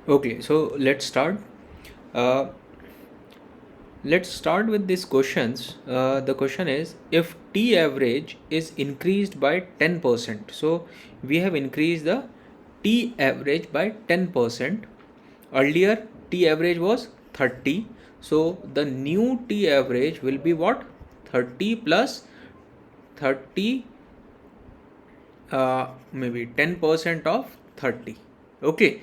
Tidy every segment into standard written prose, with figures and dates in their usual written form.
Okay, so let's start. Uh, let's start with these questions. The question is, if T average is increased by 10%, so we have increased the T average by 10%. Earlier T average was 30, so the new T average will be what? 30 plus 30, maybe 10% of 30. Okay,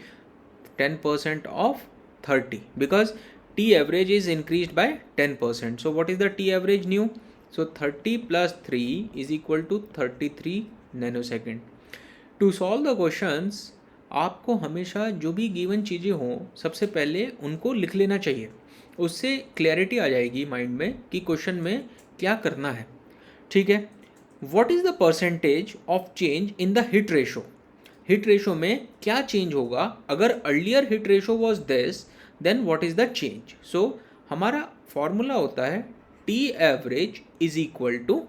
10% of 30, because T average is increased by 10%. So what is the T average new? So 30 plus 3 is equal to 33 nanosecond. To solve the questions आपको हमेशा जो भी given चीज़ें हों सबसे पहले उनको लिख लेना चाहिए. उससे क्लैरिटी आ जाएगी माइंड में कि क्वेश्चन में क्या करना है. ठीक है. What is the percentage of change in the hit ratio. Hit ratio में क्या चेंज होगा अगर earlier hit ratio was this, then what is the change. So हमारा फॉर्मूला होता है T average is equal to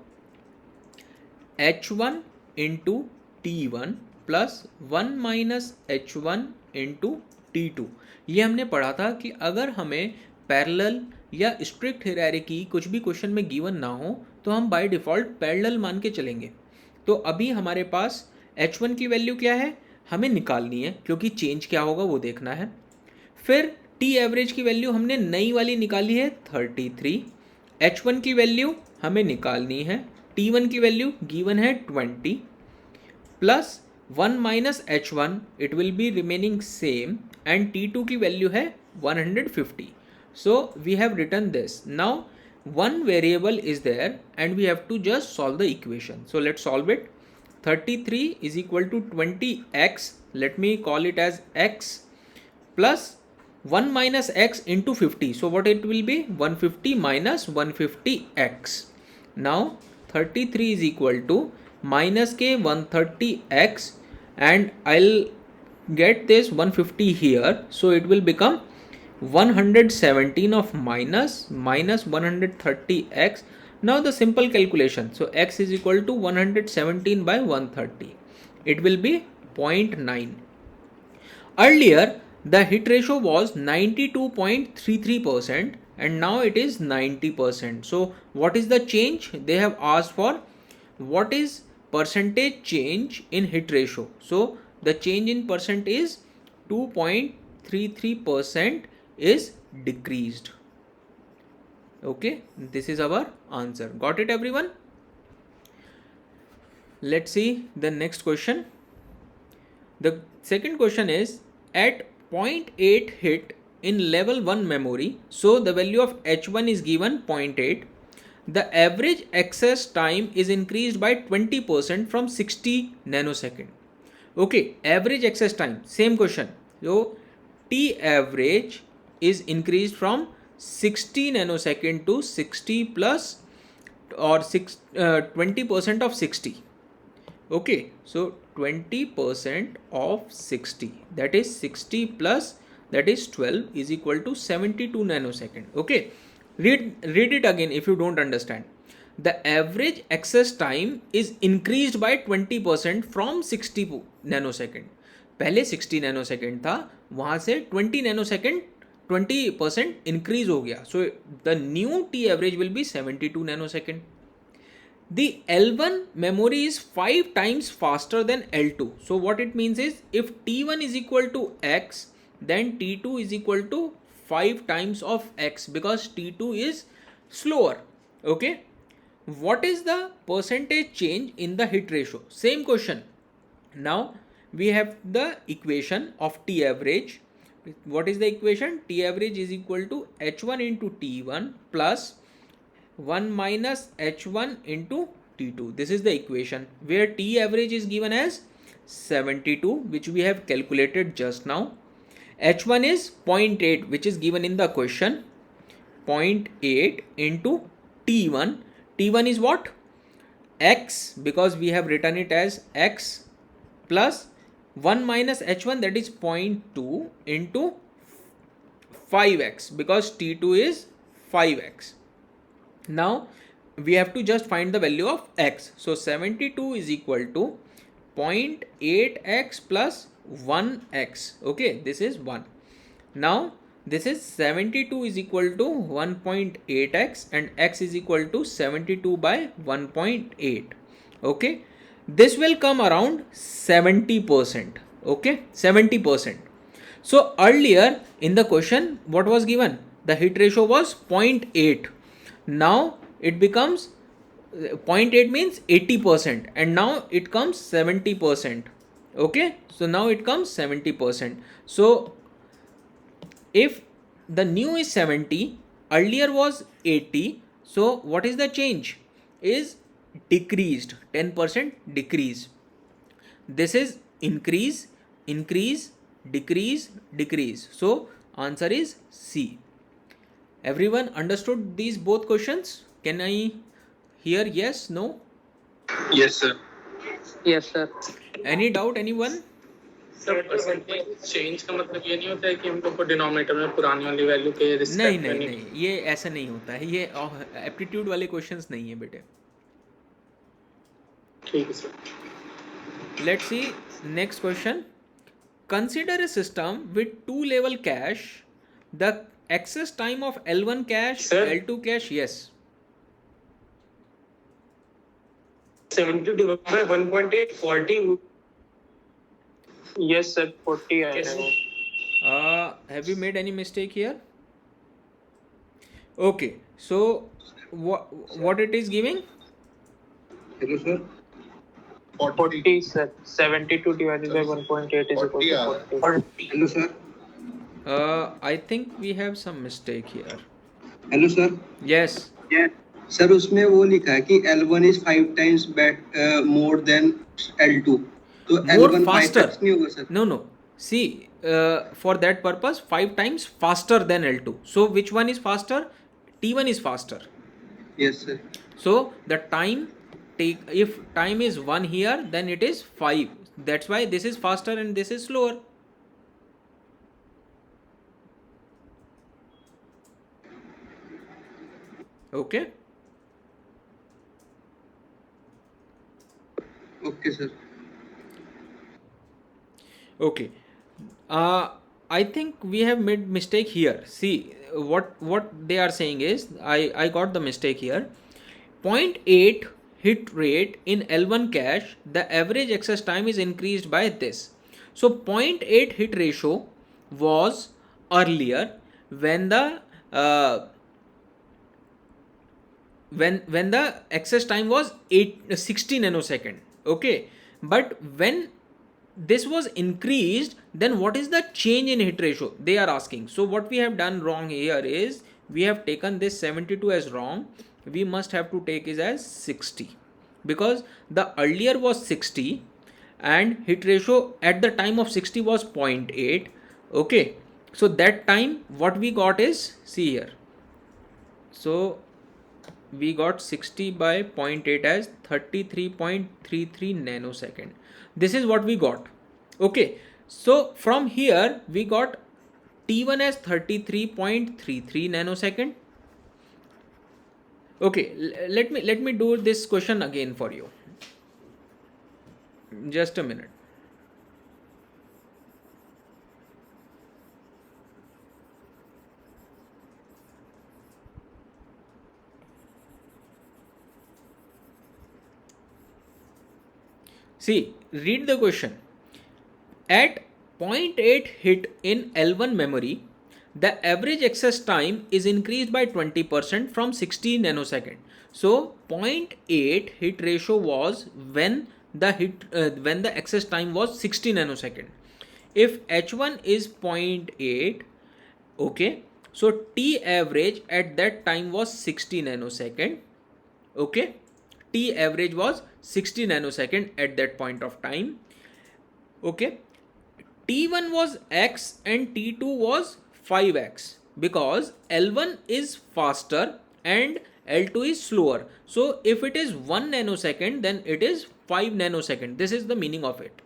H1 into T1 plus 1 minus H1 into T2. ये हमने पढ़ा था कि अगर हमें पैरेलल या स्ट्रिक्ट हायरार्की कुछ भी क्वेश्चन में गिवन ना हो तो हम बाय डिफ़ॉल्ट पैरेलल मान के चलेंगे. तो अभी हमारे पास H1 की वैल्यू क्या है हमें निकालनी है, क्योंकि चेंज क्या होगा वो देखना है. फिर टी एवरेज की वैल्यू हमने नई वाली निकाली है 33. H1 की वैल्यू हमें निकालनी है, T1 की वैल्यू गिवन है 20 plus 1 minus H1, it will be remaining same, and T2 की वैल्यू है 150. So we have written this. Now one variable is there and we have to just solve the equation. So let's solve it. 33 is equal to 20x, let me call it as x, plus 1 minus x into 50. So what it will be? 150 minus 150x. Now 33 is equal to minus k 130x, and I'll get this 150 here, so it will become 117 of minus 130x. Now the simple calculation, so x is equal to 117 by 130, it will be 0.9. Earlier the hit ratio was 92.33% and now it is 90%. So what is the change they have asked for? What is percentage change in hit ratio? So the change in percent is 2.33% is decreased. Okay, this is our answer. Got it everyone? Let's see the next question. The second question is, at 0.8 hit in level 1 memory, so the value of H1 is given 0.8. The average access time is increased by 20% from 60 nanosecond. Okay, average access time, same question. So T average is increased from 60 nanosecond to 60 plus, or 20% of 60. Okay, so 20% of 60, that is 60 plus, that is 12, is equal to 72 nanosecond. Okay, read it again if you don't understand. The average access time is increased by 20% from 60 nanosecond. पहले 60 nanosecond था, वहाँ से 20 nanosecond 20% increase हो गया. So the new T average will be 72 nanosecond. The L1 memory is 5 times faster than L2. So what it means is, if T1 is equal to x, then T2 is equal to 5 times of x, because T2 is slower. Okay. What is the percentage change in the hit ratio? Same question. Now we have the equation of T average. What is the equation? T average is equal to H1 into T1 plus 1 minus H1 into T2. This is the equation where T average is given as 72, which we have calculated just now. H1 is 0.8, which is given in the question. 0.8 into T1. T1 is what? X, because we have written it as x, plus 1 minus H1, that is 0.2 into 5x, because T2 is 5x. Now we have to just find the value of x. So 72 is equal to 0.8x plus 1x. Okay, this is 1. Now this is 72 is equal to 1.8x and x is equal to 72 by 1.8. Okay, this will come around 70%. Okay, 70%. So earlier in the question, what was given? The hit ratio was 0.8. Now it becomes 0.8 means 80%, and now it comes 70%. Okay, so now it comes 70%. So if the new is 70, earlier was 80, so what is the change? Is decreased, 10% decrease. This is increase, increase, decrease, decrease. So answer is C. Everyone understood these both questions? Can I hear yes, no? Yes, sir. Yes, sir. Any doubt, anyone? Sir percentage change का मतलब ये नहीं होता है कि हम लोग को डिनोमिनेटर में पुरानी वाली वैल्यू के नहीं रिस्पेक्ट में नहीं नहीं, ये ऐसा नहीं होता है, ये एप्टीट्यूड वाले क्वेश्चंस नहीं है बेटे. ठीक है sir. Let's see next question. Consider a system with two level cache. The access time of L1 cache, Sir? L2 cache, yes. 70 divided by 1.8 40. Yes, sir. 40 Yes. Have you made any mistake here? Okay, so what it is giving? Hello, sir. 40, sir. 72 divided by 1.8 is equal to 40. Hello, sir. I think we have some mistake here. Hello, sir. Yes. Sir उसमें वो लिखा है कि L1 is 5 times more than L2. तो More L1 faster. 5x नहीं होगा sir. No. See, for that purpose, 5 times faster than L2. So which one is faster? T1 is faster. Yes, sir. So the time if time is 1 here, then it is 5. That's why this is faster and this is slower. Okay. Okay, sir. Okay. I think we have made mistake here. See, what they are saying is, I got the mistake here. 0.8 hit rate in L1 cache, the average access time is increased by this. So 0.8 hit ratio was earlier when the when the access time was 60 nanosecond. Okay, but when this was increased, then what is the change in hit ratio they are asking? So what we have done wrong here is we have taken this 72 as wrong. We must have to take it as 60, because the earlier was 60 and hit ratio at the time of 60 was 0.8. Okay, so that time what we got is, see here, so we got 60 by 0.8 as 33.33 nanosecond. This is what we got. Okay, so from here we got T1 as 33.33 nanosecond. Okay, let me do this question again for you. Just a minute. See, read the question. At 0.8 hit in L1 memory, the average access time is increased by 20% from 60 nanosecond. So 0.8 hit ratio was when the access time was 60 nanosecond. If H1 is 0.8, okay, so T average at that time was 60 nanosecond. Okay, T average was 60 nanosecond at that point of time. Okay, T1 was x and T2 was 5x, because L1 is faster and L2 is slower. So if it is 1 nanosecond, then it is 5 nanosecond. This is the meaning of it.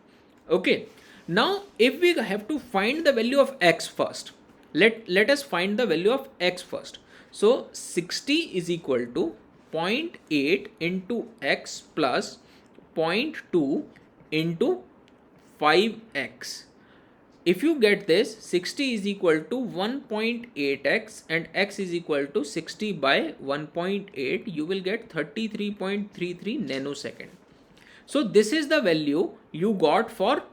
Okay, now if we have to find the value of x first, let us find the value of x first. So 60 is equal to 0.8 into x plus 0.2 into 5x. if you get this, 60 is equal to 1.8x and x is equal to 60 by 1.8, you will get 33.33 nanosecond. So this is the value you got for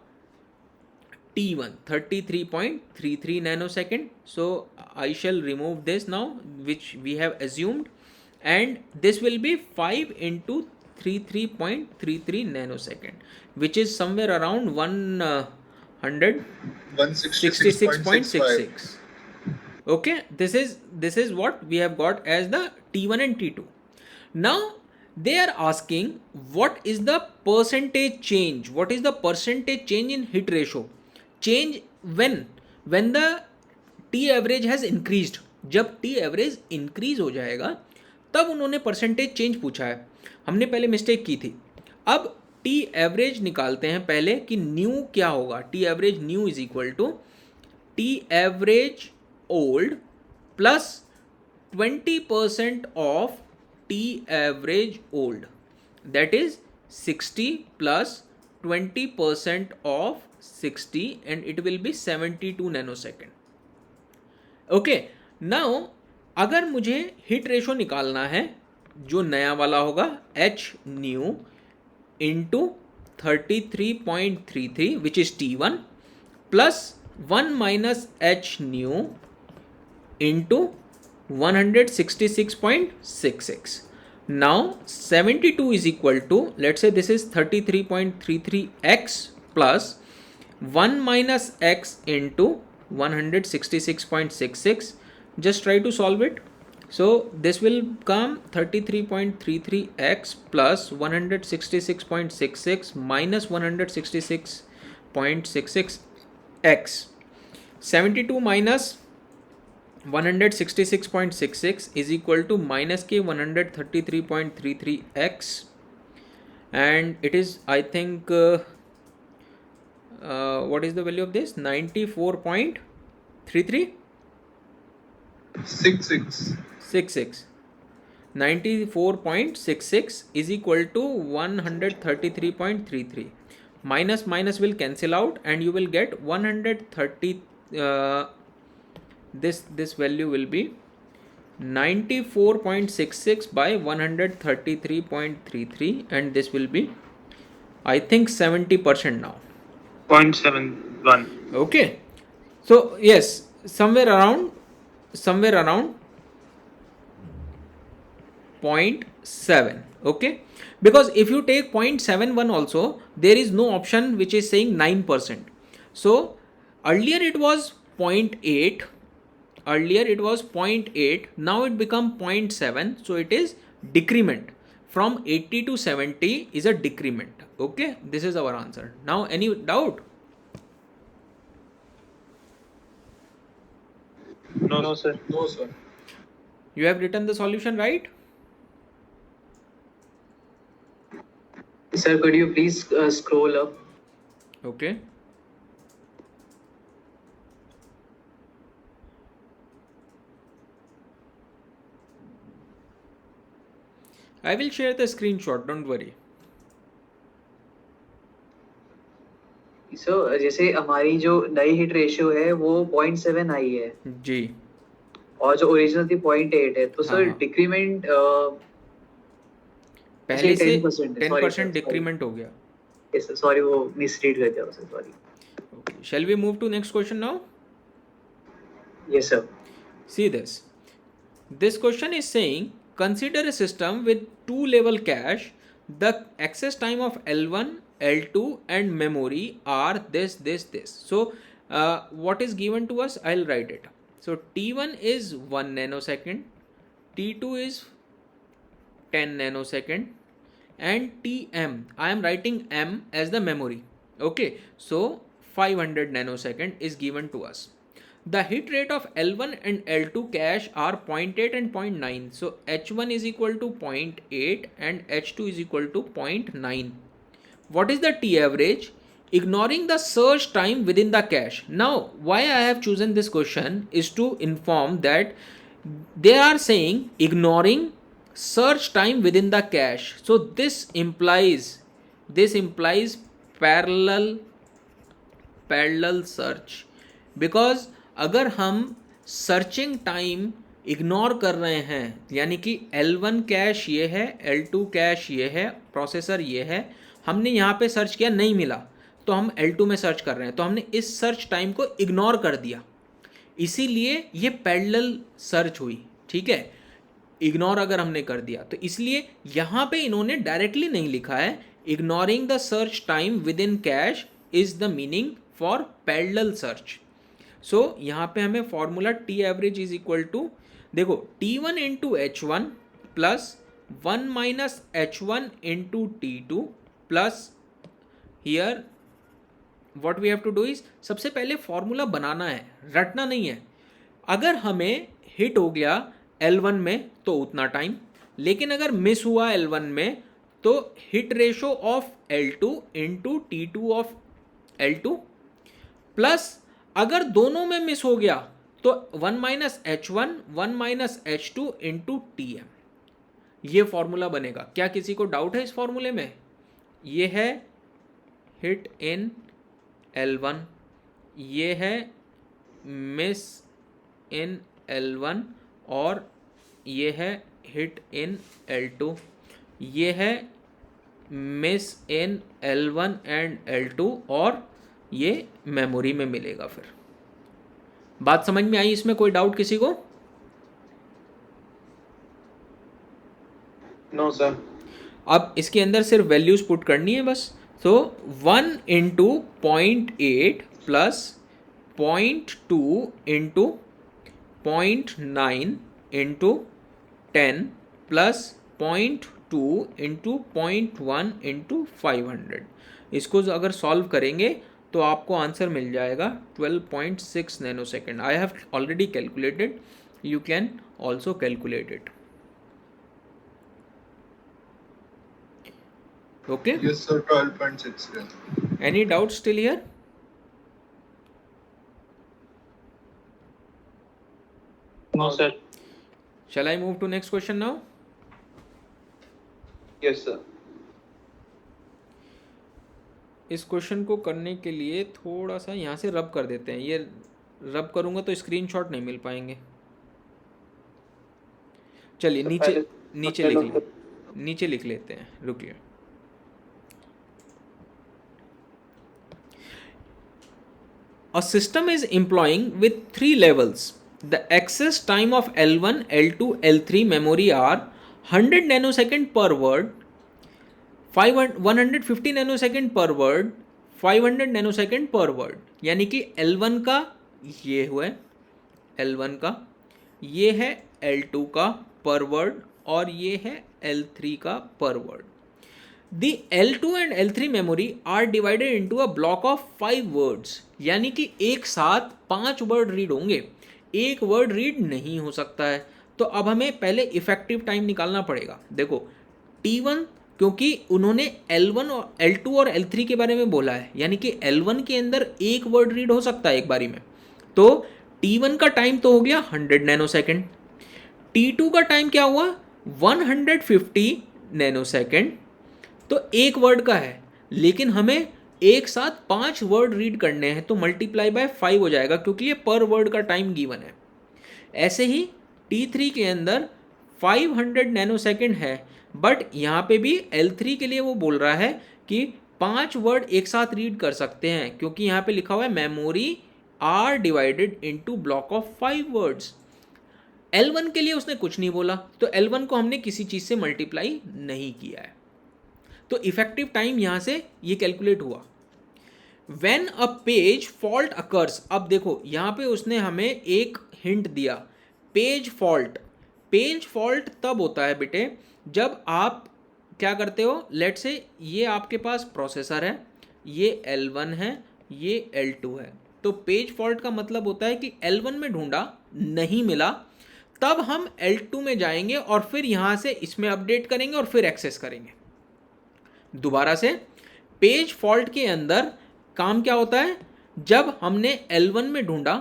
T1, 33.33 nanosecond. So I shall remove this now, which we have assumed, and this will be 5 into 33.33 nanosecond, which is somewhere around 166.66. Okay, this is what we have got as the T1 and T2. Now they are asking what is the percentage change, what is the percentage change in hit ratio, change when the T average has increased. जब T average increase हो जाएगा तब उन्होंने percentage change पूछा है, हमने पहले mistake की थी. अब T average निकालते हैं पहले कि न्यू क्या होगा. T average new is equal to T average old plus 20% of T average old, that is 60 plus 20% of 60, and it will be 72 nanosecond. Okay, now अगर मुझे हिट रेशो निकालना है जो नया वाला होगा, H new into 33.33 which is T1 plus 1 minus H new into 166.66. Now 72 is equal to, let's say this is 33.33x plus 1 minus x into 166.66. just try to solve it. So this will come 33.33x plus 166.66 minus 166.66x. 72 minus 166.66 is equal to minus k 133.33x, and it is, I think, what is the value of this? 94.33 66. 94.66 is equal to 133.33. minus will cancel out and you will get 130. This value will be 94.66 by 133.33, and this will be, I think, 70% now. 0.71. Okay, so yes, somewhere around 0.7. Okay, because if you take 0.71 also, there is no option which is saying 9%. So earlier it was 0.8, now it become 0.7, so it is decrement. From 80 to 70 is a decrement. Okay, this is our answer. Now any doubt? No, sir. You have written the solution, right? Sir, could you please scroll up? Okay. I will share the screenshot, don't worry. So, जैसे हमारी जो नई hit ratio है वो 0.7 आई है जी, और जो original थी 0.8 है, तो सर हाँ। डिक्रीमेंट पहले से 10% 10% डिक्रीमेंट हो गया. सॉरी, वो मिसरीड कर दिया sir, sorry. Okay. Shall we move to next question now? Yes sir. See this. This question is saying, consider a system with two level cache. The access time of L1, L2 and memory are this. So what is given to us? I'll write it. So T1 is 1 nanosecond, T2 is 10 nanosecond, and Tm, I am writing M as the memory. Okay, so 500 nanosecond is given to us. The hit rate of L1 and L2 cache are 0.8 and 0.9. So H1 is equal to 0.8 and H2 is equal to 0.9. What is the T average? Ignoring the search time within the cache. Now, why I have chosen this question is to inform that they are saying ignoring search time within the cache. So this implies parallel search, because अगर हम searching time ignore कर रहे हैं, यानी कि L1 cash ये है, L2 cash ये है, प्रोसेसर ये है, हमने यहाँ पे सर्च किया नहीं मिला तो हम L2 में सर्च कर रहे हैं, तो हमने इस सर्च टाइम को इग्नोर कर दिया, इसीलिए ये पैरेलल सर्च हुई, ठीक है। इग्नोर अगर हमने कर दिया तो इसलिए यहाँ पे इन्होंने डायरेक्टली नहीं लिखा है ignoring the search time within cache is the meaning for parallel search. So यहाँ पे हमें formula T average is equal to, देखो T1 into H1 plus 1 minus H1 into T2 plus here what we have to do is, सबसे पहले formula बनाना है, रटना नहीं है। अगर हमें हिट हो गया L1 में तो उतना टाइम, लेकिन अगर मिस हुआ L1 में तो hit ratio of L2 into T2 of L2 plus अगर दोनों में मिस हो गया तो 1 minus H1 1 minus H2 into TM, ये फॉर्मूला बनेगा। क्या किसी को डाउट है इस फॉर्मूले में? ये है हिट इन L1, ये है मिस इन L1 और ये है हिट इन L2, ये है miss in L1 and L2 और ये मेमोरी में मिलेगा। फिर बात समझ में आई? इसमें कोई डाउट किसी को? No sir. अब इसके अंदर सिर्फ वैल्यूज पुट करनी है बस। तो 1 into 0.8 plus 0.2 into 0.9 into 10 plus 0.2 into 0.1 into 500, इसको अगर सॉल्व करेंगे तो आपको आंसर मिल जाएगा 12.6 nano second. I have already calculated, you can also calculate it. Okay? Yes, sir, 12.6. Yeah. Any doubts still here? No sir. Shall I move to next question now? Yes sir. इस question को करने के लिए थोड़ा सा यहाँ से रब कर देते हैं, ये रब करूँगा तो स्क्रीनशॉट नहीं मिल पाएंगे। चलिए नीचे लिख लेते हैं, रुकिए। A system is employing with 3 levels. The access time of L1, L2, L3 memory are 100 nanosecond per word, 150 nanosecond per word, 500 nanosecond per word। यानी कि L1 का ये हुआ है, L1 का ये है, L2 का per word और ये है L3 का per word। The L2 and L3 memory are divided into a block of 5 words, यानी कि एक साथ 5 वर्ड रीड होंगे, एक वर्ड रीड नहीं हो सकता है। तो अब हमें पहले इफेक्टिव टाइम निकालना पड़ेगा। देखो T1, क्योंकि उन्होंने L1 और L2 और L3 के बारे में बोला है, यानी कि L1 के अंदर एक वर्ड रीड हो सकता है एक बारी में, तो T1 का टाइम तो हो गया 100 नैनोसेकेंड, T2 का टाइम क्या हुआ 150 नैनोसेकेंड, तो एक वर्ड का है, लेकिन हमें एक साथ 5 वर्ड रीड करने हैं तो मल्टीप्लाई बाय 5 हो जाएगा, क्योंकि ये पर वर्ड का टाइम गिवन है। ऐसे ही T3 के अंदर 500 नैनोसेकेंड है, बट यहाँ पे भी L3 के लिए वो बोल रहा है कि 5 वर्ड एक साथ रीड कर सकते हैं, क्योंकि यहाँ पे लिखा हुआ है memory are divided into block of 5 words. L1 के लिए उसने कुछ नहीं बोला, तो L1 को हमने किसी चीज़ से मल्टीप्लाई नहीं किया है, तो इफेक्टिव टाइम यहाँ से ये कैलकुलेट हुआ। When a page fault occurs, अब देखो यहाँ पे उसने हमें एक हिंट दिया, पेज फॉल्ट तब होता है बेटे जब आप क्या करते हो, लेट से ये आपके पास प्रोसेसर है, ये L1 है, ये L2 है, तो पेज फॉल्ट का मतलब होता है कि L1 में ढूंढा नहीं मिला, तब हम L2 में जाएंगे और फिर यहाँ से इसमें अपडेट करेंगे और फिर एक्सेस करेंगे दोबारा से। पेज फॉल्ट के अंदर काम क्या होता है, जब हमने L1 में ढूंढा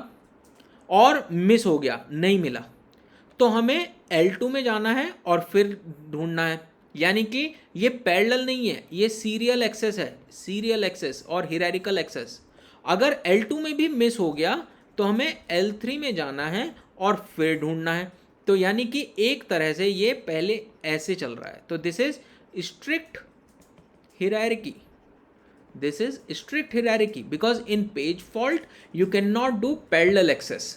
और मिस हो गया, नहीं मिला, तो हमें L2 में जाना है और फिर ढूंढना है, यानी कि ये पैरेलल नहीं है, ये सीरियल एक्सेस है, सीरियल एक्सेस और हियरार्किकल एक्सेस। अगर L2 में भी मिस हो गया तो हमें L3 में जाना है और फिर ढूंढना है। तो यानी कि एक तरह से ये पहले ऐसे चल रहा है। तो this is strict hierarchy. This is strict hierarchy because in page fault you cannot do parallel access.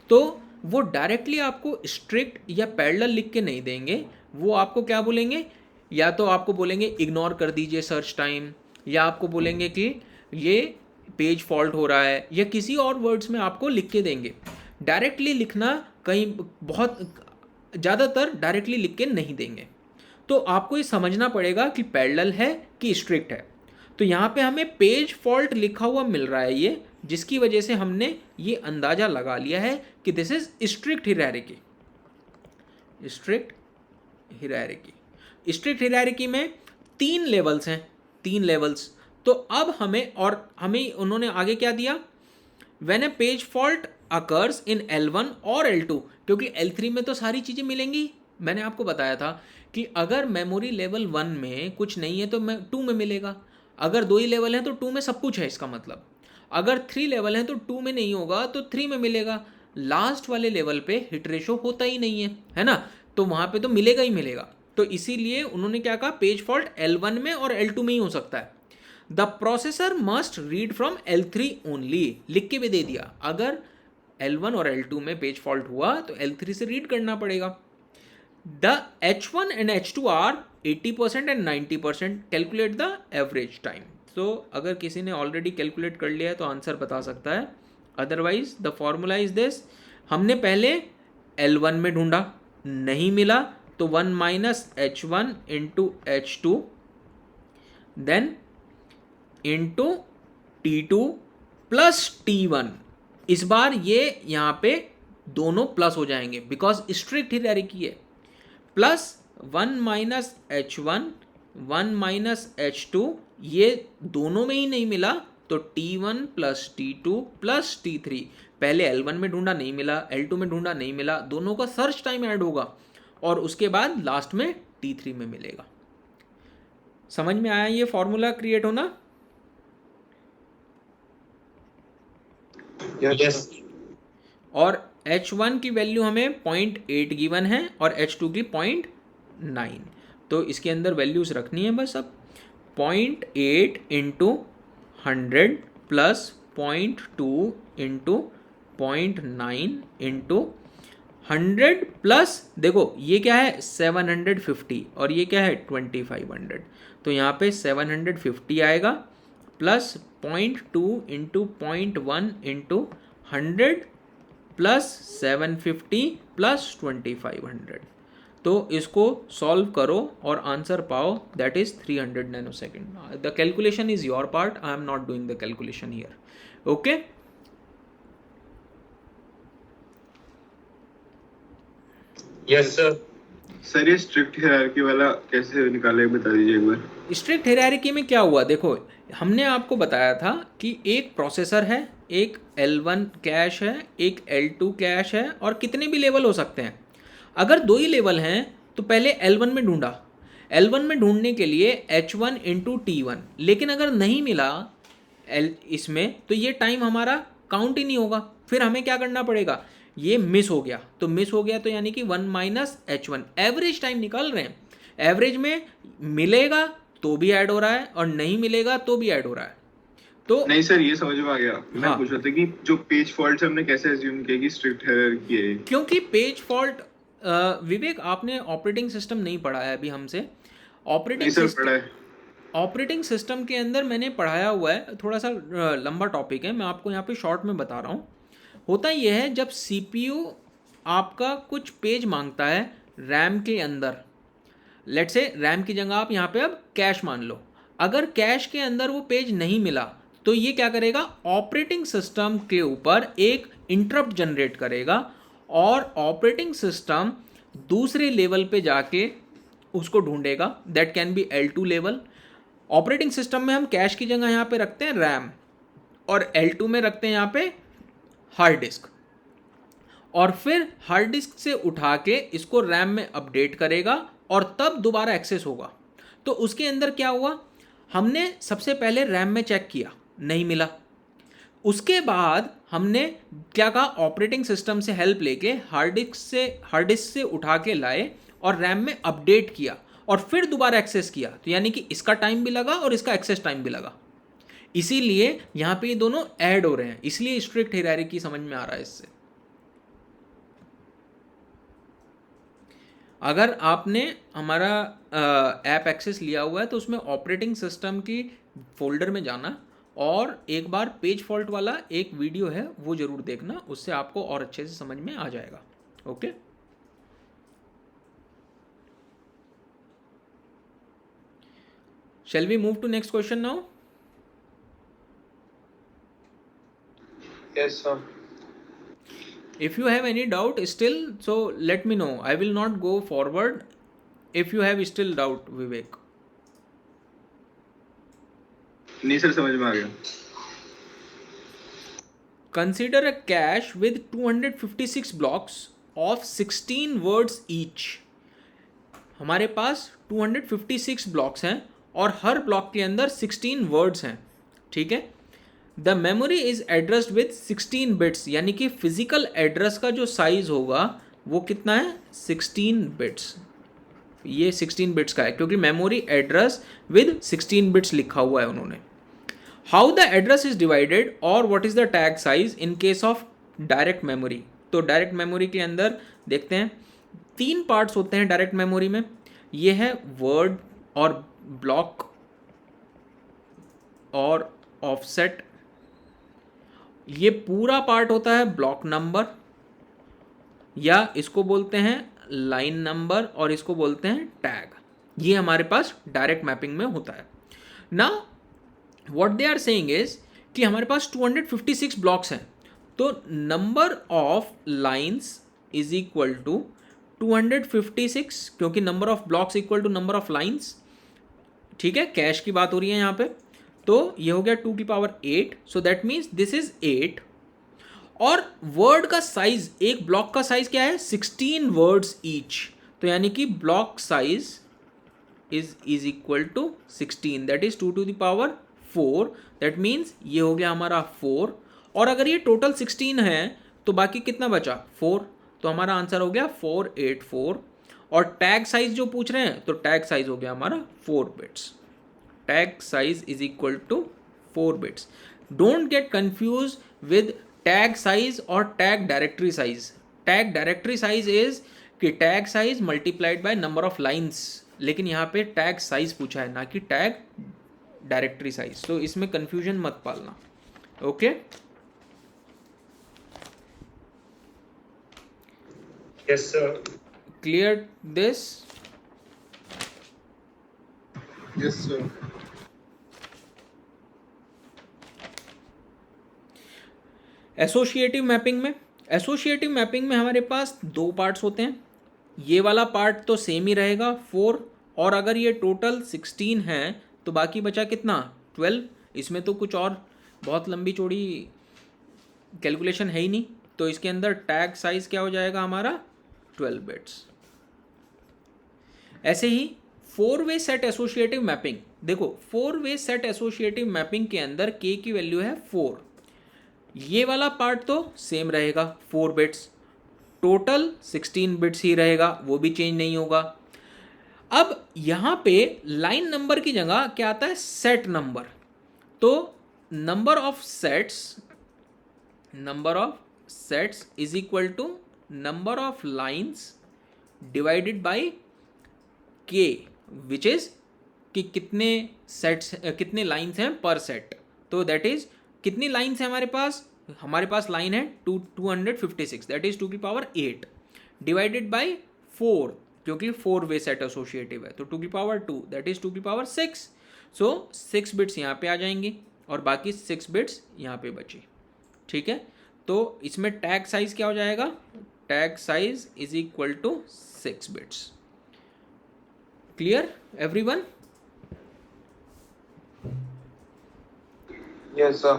तो वो डायरेक्टली आपको स्ट्रिक्ट या पैरेलल लिख के नहीं देंगे, वो आपको क्या बोलेंगे, या तो आपको बोलेंगे इग्नोर कर दीजिए सर्च टाइम, या आपको बोलेंगे कि ये पेज फॉल्ट हो रहा है, या किसी और वर्ड्स में आपको लिख के देंगे। डायरेक्टली लिखना कहीं बहुत ज़्यादातर डायरेक्टली लिख के नहीं देंगे। तो आपको ये समझना पड़ेगा कि पैरेलल है कि स्ट्रिक्ट है। तो यहाँ पे हमें पेज फॉल्ट लिखा हुआ मिल रहा है ये, जिसकी वजह से हमने ये अंदाज़ा लगा लिया है कि this is strict hierarchy. Strict hierarchy, strict hierarchy में 3 लेवल्स हैं, 3 लेवल्स। तो अब हमें उन्होंने आगे क्या दिया, when A page fault occurs in L1 और L2, क्योंकि L3 में तो सारी चीज़ें मिलेंगी। मैंने आपको बताया था कि अगर मेमोरी लेवल 1 में कुछ नहीं है तो 2 में मिलेगा, अगर 2 ही लेवल हैं तो 2 में सब कुछ है, इसका मतलब अगर 3 लेवल हैं तो 2 में नहीं होगा तो 3 में मिलेगा। लास्ट वाले लेवल पे हिट रेशो होता ही नहीं है ना, तो वहाँ पे तो मिलेगा ही मिलेगा। तो इसीलिए उन्होंने क्या कहा, पेज फॉल्ट L1 में और L2 में ही हो सकता है। The processor must read from L3 only, लिख के भी दे दिया, अगर L1 और L2 में पेज फॉल्ट हुआ तो L3 से रीड करना पड़ेगा। The H1 and H2 are 80% and 90%, calculate the average time. तो अगर किसी ने ऑलरेडी कैलकुलेट कर लिया है तो आंसर बता सकता है, otherwise the formula is this. हमने पहले L1 में ढूंढा, नहीं मिला तो 1 minus H1 into H2 then into T2 plus T1। इस बार ये यहाँ पे दोनों प्लस हो जाएंगे बिकॉज स्ट्रिक्ट हिरारिकी है, plus 1 minus H1 1 minus H2, ये दोनों में ही नहीं मिला तो T1 plus T2 plus T3। पहले L1 में ढूंढा नहीं मिला, L2 में ढूंढा नहीं मिला, दोनों का सर्च टाइम ऐड होगा और उसके बाद लास्ट में T3 में मिलेगा। समझ में आया ये फॉर्मूला क्रिएट होना? यस। और H1 की वैल्यू हमें 0.8 गिवन है और H2 की 0.9, तो इसके अंदर वैल्यूज रखनी है बस। अब 0.8 into 100 plus 0.2 into 0.9 into 100 plus, देखो ये क्या है 750 और ये क्या है 2500, तो यहाँ पे 750 आएगा plus 0.2 into 0.1 into 100 plus 750 plus 2500। तो इसको सॉल्व करो और आंसर पाओ, that is 300 nanosecond. The calculation is your part, I am not doing the calculation here. Okay, yes sir. Sir ये स्ट्रिक्ट हायरार्की वाला कैसे निकाले बता दीजिए एक बार। स्ट्रिक्ट हायरार्की में क्या हुआ, देखो हमने आपको बताया था कि एक प्रोसेसर है, एक L1 कैश है, एक L2 कैश है और कितने भी लेवल हो सकते हैं। अगर 2 ही लेवल हैं तो पहले L1 में ढूंढा, L1 में ढूंढने के लिए H1 इंटू T1, लेकिन अगर नहीं मिला इसमें तो ये टाइम हमारा काउंट ही नहीं होगा। फिर हमें क्या करना पड़ेगा, ये मिस हो गया तो मिस हो गया तो यानी कि 1 माइनस H1, एवरेज टाइम निकाल रहे हैं। एवरेज में मिलेगा तो भी ऐड हो रहा है और नहीं मिलेगा तो भी ऐड हो रहा है। तो नहीं सर ये समझ में आ गया। मैं हाँ। पूछ रहा था कि जो पेज फॉल्ट हमने कैसे अज्यूम किया कि स्ट्रिक्ट हायरार्की है, क्योंकि पेज फॉल्ट, विवेक आपने ऑपरेटिंग सिस्टम नहीं पढ़ा है अभी हमसे। नहीं सर पढ़ा है। ऑपरेटिंग सिस्टम के अंदर मैंने पढ़ाया हुआ है, थोड़ा सा लंबा टॉपिक है, मैं आपको यहाँ पे शॉर्ट में बता रहा हूँ। होता यह है जब CPU आपका कुछ पेज मांगता है रैम के अंदर, लेट्स से रैम की जगह आप यहाँ पे अब कैश मान लो, अगर कैश के अंदर वो पेज नहीं मिला तो ये क्या करेगा, ऑपरेटिंग सिस्टम के ऊपर एक इंटरप्ट जनरेट करेगा और ऑपरेटिंग सिस्टम दूसरे लेवल पे जाके उसको ढूंढेगा, that can be L2 level. Operating system में हम कैश की जगह यहाँ पे रखते हैं रैम और L2 में रखते हैं यहाँ पे हार्ड डिस्क, और फिर हार्ड डिस्क से उठा के इसको रैम में अपडेट करेगा और तब दोबारा एक्सेस होगा। तो उसके अंदर क्या हुआ, हमने सबसे पहले रैम में चेक किया, नहीं मिला, उसके बाद हमने क्या कहा, ऑपरेटिंग सिस्टम से हेल्प लेके हार्ड डिस्क से उठा के लाए और रैम में अपडेट किया और फिर दोबारा एक्सेस किया, तो यानी कि इसका टाइम भी लगा और इसका एक्सेस टाइम भी लगा। इसीलिए यहाँ पे ये दोनों ऐड हो रहे हैं, इसलिए स्ट्रिक्ट हायरार्की समझ में आ रहा है इससे। अगर आपने हमारा ऐप एक्सेस लिया हुआ है तो उसमें ऑपरेटिंग सिस्टम की फोल्डर में जाना और एक बार पेज फॉल्ट वाला एक वीडियो है वो जरूर देखना, उससे आपको और अच्छे से समझ में आ जाएगा। Okay, shall we move to next question now? Yes, sir. If you have any doubt still, so let me know. I will not go forward if you have still doubt, Vivek. नहीं sir, समझ में आ गया। Consider a cache with 256 blocks of 16 words each. हमारे पास 256 blocks हैं और हर block के अंदर 16 वर्ड्स हैं, ठीक है। The memory is addressed with 16 bits, यानी कि फिजिकल एड्रेस का जो साइज होगा वो कितना है, 16 बिट्स। ये 16 बिट्स का है क्योंकि मेमोरी एड्रेस विद 16 बिट्स लिखा हुआ है उन्होंने। How the address is divided और what is the tag size in case of direct memory. तो डायरेक्ट मेमोरी के अंदर देखते हैं 3 पार्ट्स होते हैं डायरेक्ट मेमोरी में। ये है वर्ड और ब्लॉक और ऑफसेट। ये पूरा पार्ट होता है ब्लॉक नंबर, या इसको बोलते हैं लाइन नंबर और इसको बोलते हैं टैग। ये हमारे पास डायरेक्ट मैपिंग में होता है ना। What they are saying is कि हमारे पास 256 ब्लॉक्स हैं, तो number of lines is equal to 256, क्योंकि number of blocks equal to number of lines, ठीक है। कैश की बात हो रही है यहाँ पे, तो ये हो गया 2 की power 8, so that means this is 8। और वर्ड का साइज, एक ब्लॉक का साइज क्या है, 16 वर्ड्स ईच, तो यानी कि block size is equal to 16, that is 2 to the power 4, that means ये हो गया हमारा 4। और अगर ये टोटल 16 है तो बाकी कितना बचा, 4, तो हमारा आंसर हो गया 484। और टैग साइज जो पूछ रहे हैं, तो टैग साइज हो गया हमारा 4 bits. Tag size is equal to 4 bits. Don't get confuse with tag size और tag directory size. Tag directory size is कि tag size multiplied by number of lines, लेकिन यहाँ पे टैग साइज पूछा है, ना कि टैग डायरेक्टरी साइज, तो इसमें कंफ्यूजन मत पालना। Okay, Yes, sir. clear this? Yes sir. Associative mapping में हमारे पास 2 पार्ट्स होते हैं। ये वाला पार्ट तो सेम ही रहेगा 4, और अगर ये टोटल 16 है तो बाकी बचा कितना, 12। इसमें तो कुछ और बहुत लंबी चौड़ी कैलकुलेशन है ही नहीं, तो इसके अंदर टैग साइज क्या हो जाएगा हमारा, 12 बिट्स। ऐसे ही 4-वे सेट एसोसिएटिव मैपिंग, देखो 4-वे सेट एसोसिएटिव मैपिंग के अंदर k की वैल्यू है 4। ये वाला पार्ट तो सेम रहेगा 4 बिट्स, टोटल 16 बिट्स ही रहेगा, वो भी चेंज नहीं होगा। अब यहाँ पे लाइन नंबर की जगह क्या आता है, सेट नंबर। तो number of sets is equal to number of lines divided by k, which is कि कितने सेट्स, कितने लाइन्स हैं पर सेट। तो दैट इज कितनी लाइन्स है हमारे पास लाइन है 256, दैट इज 2 की पावर 8 डिवाइडेड बाई 4, क्योंकि 4-वे सेट एसोसिएटिव है, तो 2 की पावर 2, दैट इज 2 की पावर 6। सो 6 बिट्स यहाँ पे आ जाएंगी और बाकी 6 बिट्स यहाँ पे बची, ठीक है। तो इसमें टैग साइज क्या हो जाएगा, tag size is equal to 6 bits. Clear everyone? Yes, sir.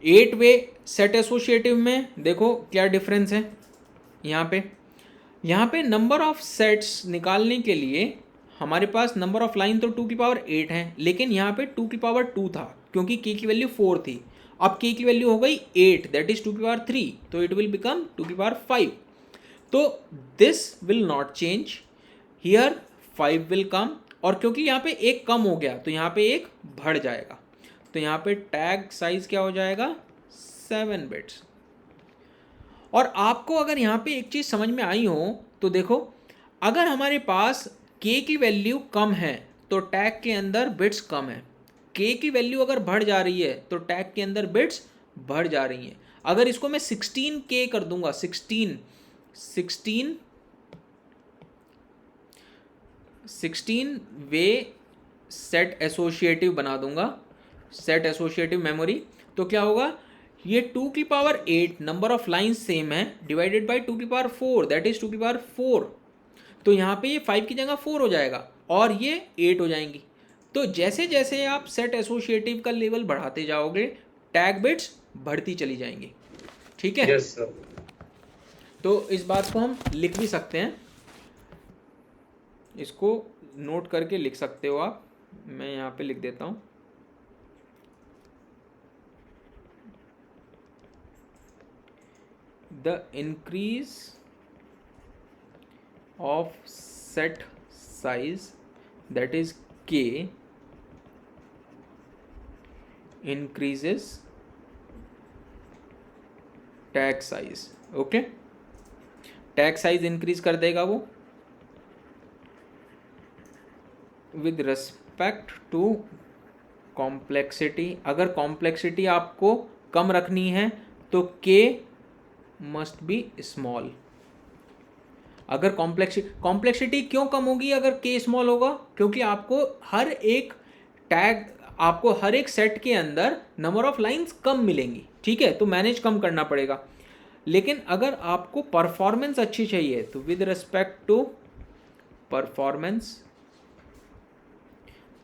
Eight way set associative में देखो क्या डिफरेंस है। यहाँ पे नंबर ऑफ सेट्स निकालने के लिए हमारे पास नंबर ऑफ लाइन तो 2 की पावर 8 है, लेकिन यहाँ पे 2 की पावर 2 था क्योंकि k की वैल्यू 4 थी। अब k की वैल्यू हो गई 8, दैट इज 2 की पावर 3, तो इट विल बिकम 2 की पावर 5. तो this will not change, here 5 will come, और क्योंकि यहाँ पे एक कम हो गया तो यहाँ पे एक बढ़ जाएगा, तो यहाँ पे टैग साइज क्या हो जाएगा 7 बिट्स. और आपको अगर यहाँ पे एक चीज़ समझ में आई हो तो देखो, अगर हमारे पास k की वैल्यू कम है तो टैग के अंदर बिट्स कम है, k की वैल्यू अगर बढ़ जा रही है तो टैग के अंदर बिट्स बढ़ जा रही हैं. अगर इसको मैं 16k कर दूंगा, 16 वे सेट एसोसिएटिव बना दूंगा, सेट एसोसिएटिव मेमोरी, तो क्या होगा, ये 2 की power 8 number of lines same है डिवाइडेड बाय 2 की पावर 4, दैट इज 2 की पावर 4. तो यहाँ पे ये 5 की जगह 4 हो जाएगा और ये 8 हो जाएंगी. तो जैसे जैसे आप सेट एसोसिएटिव का लेवल बढ़ाते जाओगे टैग बिट्स बढ़ती चली जाएंगी. ठीक है? Yes sir. तो इस बात को हम लिख भी सकते हैं, इसको नोट करके लिख सकते हो आप. मैं यहाँ पे लिख देता हूँ. The increase of set size, that is k, increases tag size. Okay, tag size increase कर देगा वो विद रिस्पेक्ट टू कॉम्प्लेक्सिटी. अगर कॉम्प्लेक्सिटी आपको कम रखनी है तो k मस्ट बी स्मॉल. अगर कॉम्प्लेक्सिटी क्यों कम होगी अगर k स्मॉल होगा, क्योंकि आपको हर एक टैग, आपको हर एक सेट के अंदर नंबर ऑफ लाइंस कम मिलेंगी. ठीक है, तो मैनेज कम करना पड़ेगा. लेकिन अगर आपको परफॉर्मेंस अच्छी चाहिए तो with respect to performance,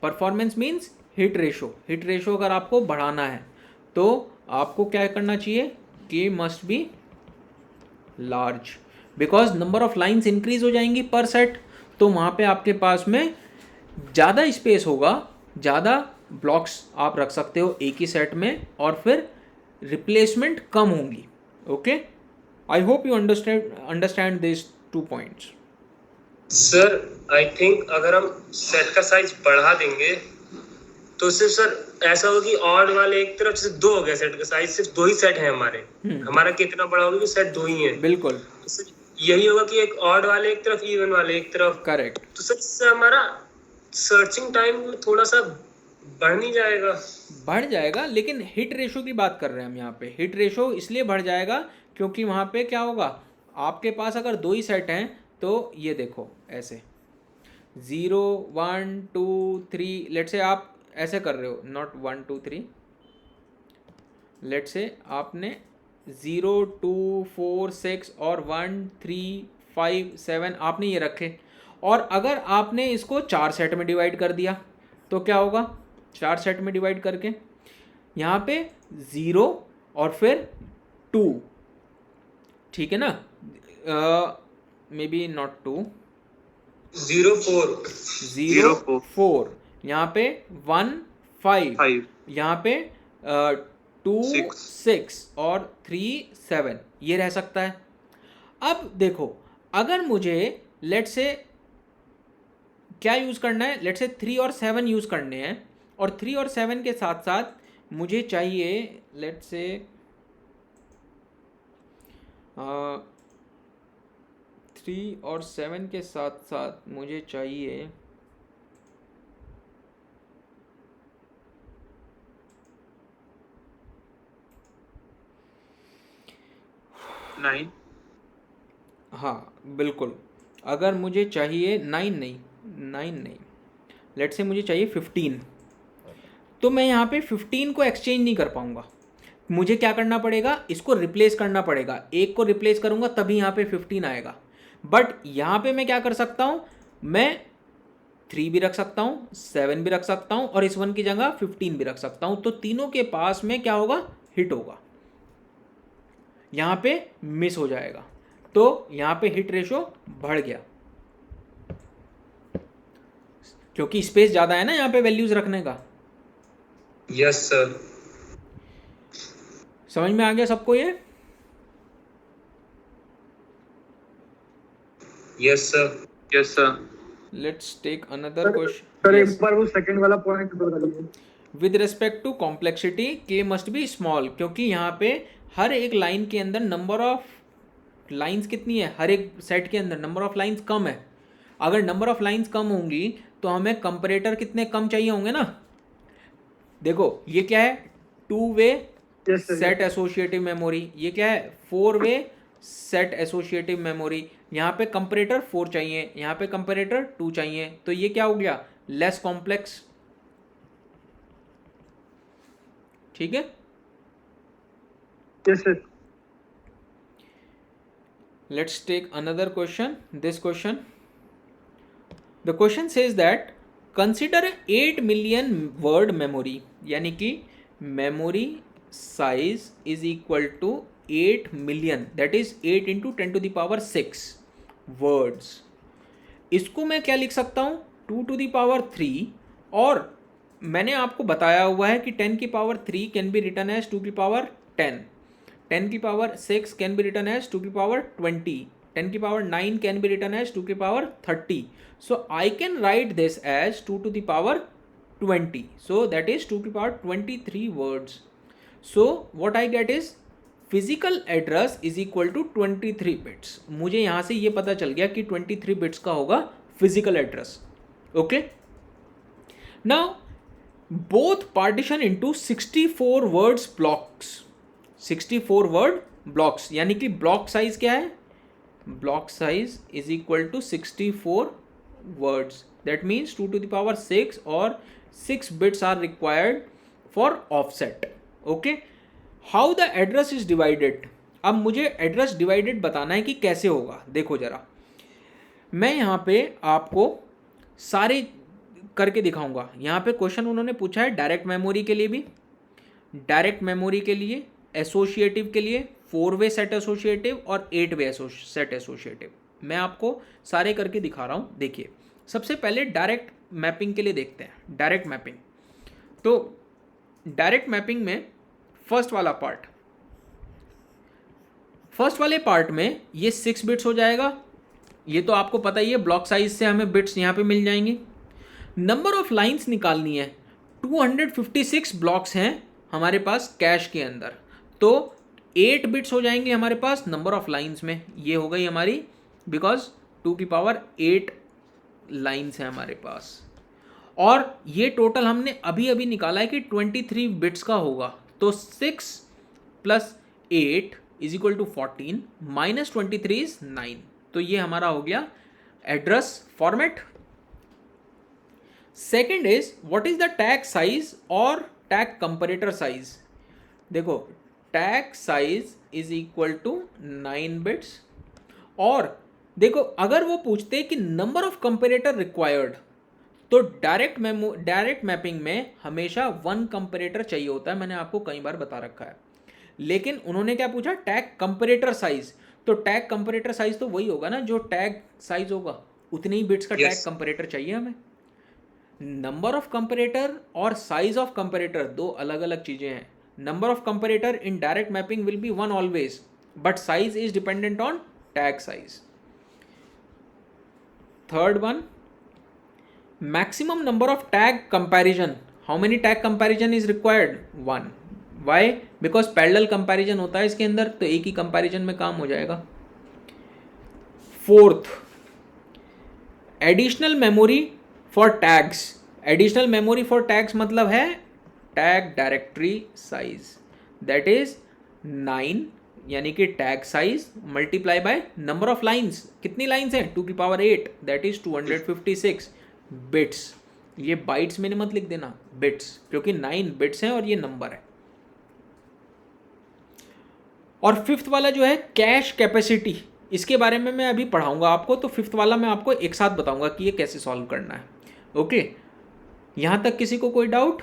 performance means hit ratio, hit ratio अगर आपको बढ़ाना है तो आपको क्या करना चाहिए, k must be large, because number of lines increase हो जाएंगी पर सेट, तो वहाँ पे आपके पास में ज़्यादा स्पेस होगा, ज़्यादा ब्लॉक्स आप रख सकते हो एक ही सेट में, और फिर रिप्लेसमेंट कम होंगी. Okay, I hope you understand this 2 points. Sir I think अगर हम सेट का साइज बढ़ा देंगे तो सिर्फ सर ऐसा होगा कि ऑड वाले एक तरफ सिर्फ 2 हो गया, सेट का साइज सिर्फ 2 ही सेट है हमारे. हमारा कितना बड़ा होगा कि सेट 2 ही है. बिल्कुल, तो सर यही होगा कि एक ऑड वाले एक तरफ, इवन वाले एक तरफ. करेक्ट. तो सर इससे हमारा सर्चिंग टाइम थोड़ा सा बढ़ नहीं जाएगा? बढ़ जाएगा, लेकिन हिट रेशो की बात कर रहे हैं हम यहाँ पे. हिट रेशो इसलिए बढ़ जाएगा क्योंकि वहाँ पे क्या होगा, आपके पास अगर 2 ही सेट हैं तो ये देखो ऐसे 0 1 2 3, लेट से आप ऐसे कर रहे हो, नॉट 1 2 3, लेट से आपने 0 2 4 6 और 1 3 5 7 आपने ये रखे, और अगर आपने इसको 4 सेट में डिवाइड कर दिया तो क्या होगा, 4 सेट में डिवाइड करके यहाँ पे 0 और फिर 2, ठीक है ना, मे बी नॉट 2, 0 4 0 4, यहाँ पे 1 5, यहाँ पे 2 6 और 3 7, ये रह सकता है. अब देखो, अगर मुझे लेट से क्या यूज़ करना है, लेट से 3 और 7 यूज़ करने हैं, और 3 और 7 के साथ साथ मुझे चाहिए लेट से 3 और 7 के साथ साथ मुझे चाहिए 9. हाँ बिल्कुल, अगर मुझे चाहिए 9 नहीं, लेट से मुझे चाहिए 15, तो मैं यहाँ पे 15 को एक्सचेंज नहीं कर पाऊँगा. मुझे क्या करना पड़ेगा, इसको रिप्लेस करना पड़ेगा, एक को रिप्लेस करूँगा तभी यहाँ पे 15 आएगा. बट यहाँ पे मैं क्या कर सकता हूँ, मैं 3 भी रख सकता हूँ, 7 भी रख सकता हूँ, और इस 1 की जगह 15 भी रख सकता हूँ. तो तीनों के पास में क्या होगा, हिट होगा, यहाँ पे मिस हो जाएगा, तो यहाँ पे हिट रेशो बढ़ गया क्योंकि स्पेस ज़्यादा है ना यहाँ पे वैल्यूज़ रखने का. Yes sir. समझ में आ गया सबको ये? Yes sir. Yes sir. Let's take another question. Sir एक बार वो सेकंड वाला पॉइंट बता दीजिए. विद रिस्पेक्ट टू कॉम्प्लेक्सिटी के मस्ट बी स्मॉल, क्योंकि यहाँ पे हर एक लाइन के अंदर नंबर ऑफ लाइंस कितनी है, हर एक सेट के अंदर नंबर ऑफ लाइंस कम है. अगर नंबर ऑफ लाइंस कम होंगी तो हमें कंपैरेटर कितने कम चाहिए होंगे ना. देखो ये क्या है, 2 वे Yes, sir. Set associative memory, ये क्या है 4 वे सेट एसोसिएटिव मेमोरी. यहाँ पे कंपैरेटर 4 चाहिए, यहाँ पे कंपैरेटर 2 चाहिए, तो ये क्या हो गया, लेस कॉम्प्लेक्स. ठीक है. Yes, sir. Let's take another question. This question. The question says that consider 8 million word memory, यानी कि memory size is equal to 8 million, that is 8 into 10 to the power 6 words. इसको मैं क्या लिख सकता हूँ, 2 to the power 3, और मैंने आपको बताया हुआ है कि 10 की power 3 can be written as 2 की पावर 10, 10 की power 6 can be written as 2 की पावर 20, 10 की power 9 can be written as 2 की power 30. So I can write this as 2 to the power 20. So that is 2 to the power 23 words. So what I get is physical address is equal to 23 bits. मुझे यहाँ से ये पता चल गया कि 23 bits का होगा physical address. Okay. Now both partition into 64 words blocks, 64 word blocks, यानी कि ब्लॉक साइज क्या है, block size is equal to 64 words. That means 2 to the power 6 और 6 bits are required for offset. Okay. How the address is divided. अब मुझे address divided बताना है कि कैसे होगा. देखो जरा, मैं यहाँ पे आपको सारे करके दिखाऊंगा. यहाँ पे क्वेश्चन उन्होंने पूछा है डायरेक्ट मेमोरी के लिए भी, डायरेक्ट मेमोरी के लिए, एसोसिएटिव के लिए, 4 वे सेट एसोसिएटिव और 8 वे सेट एसोसिएटिव. मैं आपको सारे करके दिखा रहा हूँ. देखिए सबसे पहले डायरेक्ट मैपिंग के लिए देखते हैं. डायरेक्ट मैपिंग, तो डायरेक्ट मैपिंग में फर्स्ट वाला पार्ट, फर्स्ट वाले पार्ट में ये 6 बिट्स हो जाएगा. ये तो आपको पता ही है, ब्लॉक साइज से हमें बिट्स यहाँ पे मिल जाएंगे. नंबर ऑफ लाइंस निकालनी है. 256 ब्लॉक्स हैं हमारे पास कैश के अंदर, तो 8 बिट्स हो जाएंगे हमारे पास नंबर ऑफ लाइंस में. ये हो गई हमारी, बिकॉज 2 की पावर 8 लाइंस है हमारे पास. और ये टोटल हमने अभी अभी निकाला है कि 23 बिट्स का होगा. तो 6 plus 8 is equal to 14 minus 23 is 9. तो ये हमारा हो गया address format. Second is what is the tag size और टैग कंपैरेटर साइज. देखो tag size is equal to 9 bits. और देखो अगर वो पूछते कि नंबर ऑफ कंपैरेटर रिक्वायर्ड, तो डायरेक्ट मैपिंग में हमेशा 1 कंपैरेटर चाहिए होता है. मैंने आपको कई बार बता रखा है. लेकिन उन्होंने क्या पूछा, टैग कंपैरेटर साइज. तो टैग कंपैरेटर साइज तो वही होगा ना जो टैग साइज होगा, उतने ही बिट्स का टैग कंपैरेटर चाहिए हमें. नंबर ऑफ कंपैरेटर और साइज ऑफ कंपैरेटर दो अलग अलग चीजें हैं. Number of comparator in direct mapping will be 1 always, but size is dependent on tag size. Third one, maximum number of tag comparison. How many tag comparison is required? 1. Why? Because parallel comparison होता है इसके अंदर, तो एक ही comparison में काम हो जाएगा. Fourth, additional memory for tags. Additional memory for tags मतलब है tag directory size, that is 9, यानी कि tag size multiply by number of lines. कितनी lines हैं, 2 की power 8, that is 256 बिट्स. ये बाइट्स में मत लिख देना, बिट्स, क्योंकि 9 बिट्स हैं और ये नंबर है. और फिफ्थ वाला जो है कैश कैपेसिटी, इसके बारे में मैं अभी पढ़ाऊंगा आपको. तो फिफ्थ वाला मैं आपको एक साथ बताऊंगा कि ये कैसे सॉल्व करना है. ओके. यहां तक किसी को कोई doubt?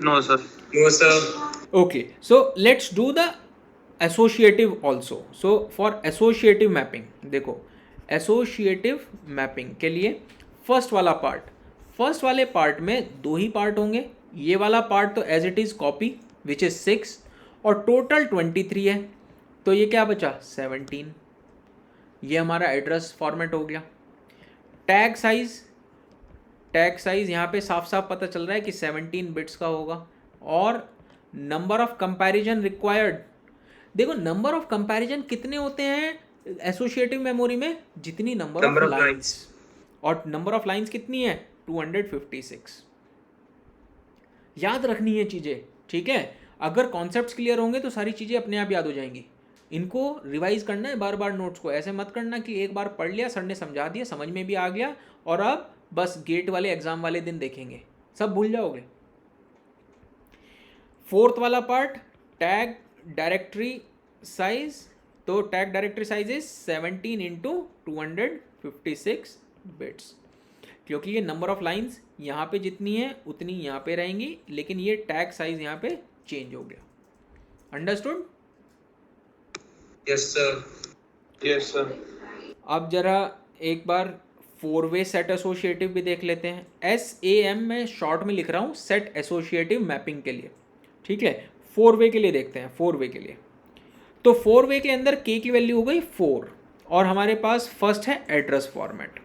No sir. No sir. Okay, so let's do the associative also. So for associative mapping, देखो एसोसिएटिव मैपिंग के लिए फर्स्ट वाला पार्ट, फर्स्ट वाले पार्ट में 2 ही पार्ट होंगे. ये वाला पार्ट तो as it is copy which is 6 और टोटल 23 है, तो ये क्या बचा 17। ये हमारा एड्रेस फॉर्मेट हो गया। टैग साइज यहाँ पे साफ साफ पता चल रहा है कि 17 बिट्स का होगा। और नंबर ऑफ कंपैरिजन रिक्वायर्ड, देखो नंबर ऑफ कंपैरिजन कितने होते हैं एसोसिएटिव मेमोरी में, जितनी नंबर ऑफ लाइंस, और नंबर ऑफ लाइंस कितनी है 256। याद रखनी है चीज़ें, ठीक है। अगर कॉन्सेप्ट्स क्लियर होंगे तो सारी चीज़ें अपने आप याद हो जाएंगी। इनको रिवाइज करना है बार बार, नोट्स को ऐसे मत करना कि एक बार पढ़ लिया, सर ने समझा दिया, समझ में भी आ गया और अब बस गेट वाले एग्जाम वाले दिन देखेंगे, सब भूल जाओगे। फोर्थ वाला पार्ट टैग डायरेक्टरी साइज, तो tag directory size is 17 into 256 bits, क्योंकि ये नंबर ऑफ लाइंस यहाँ पे जितनी है उतनी यहाँ पे रहेंगी, लेकिन ये टैग साइज यहाँ पे चेंज हो गया। Understood? Yes sir, yes sir. अब जरा एक बार 4-वे सेट एसोसिएटिव भी देख लेते हैं। SAM मैं शॉर्ट में लिख रहा हूँ सेट एसोसिएटिव मैपिंग के लिए, ठीक है। 4-वे के लिए देखते हैं। 4-वे के लिए तो 4-वे के अंदर k की वैल्यू हो गई 4 और हमारे पास फर्स्ट है एड्रेस फॉर्मेट।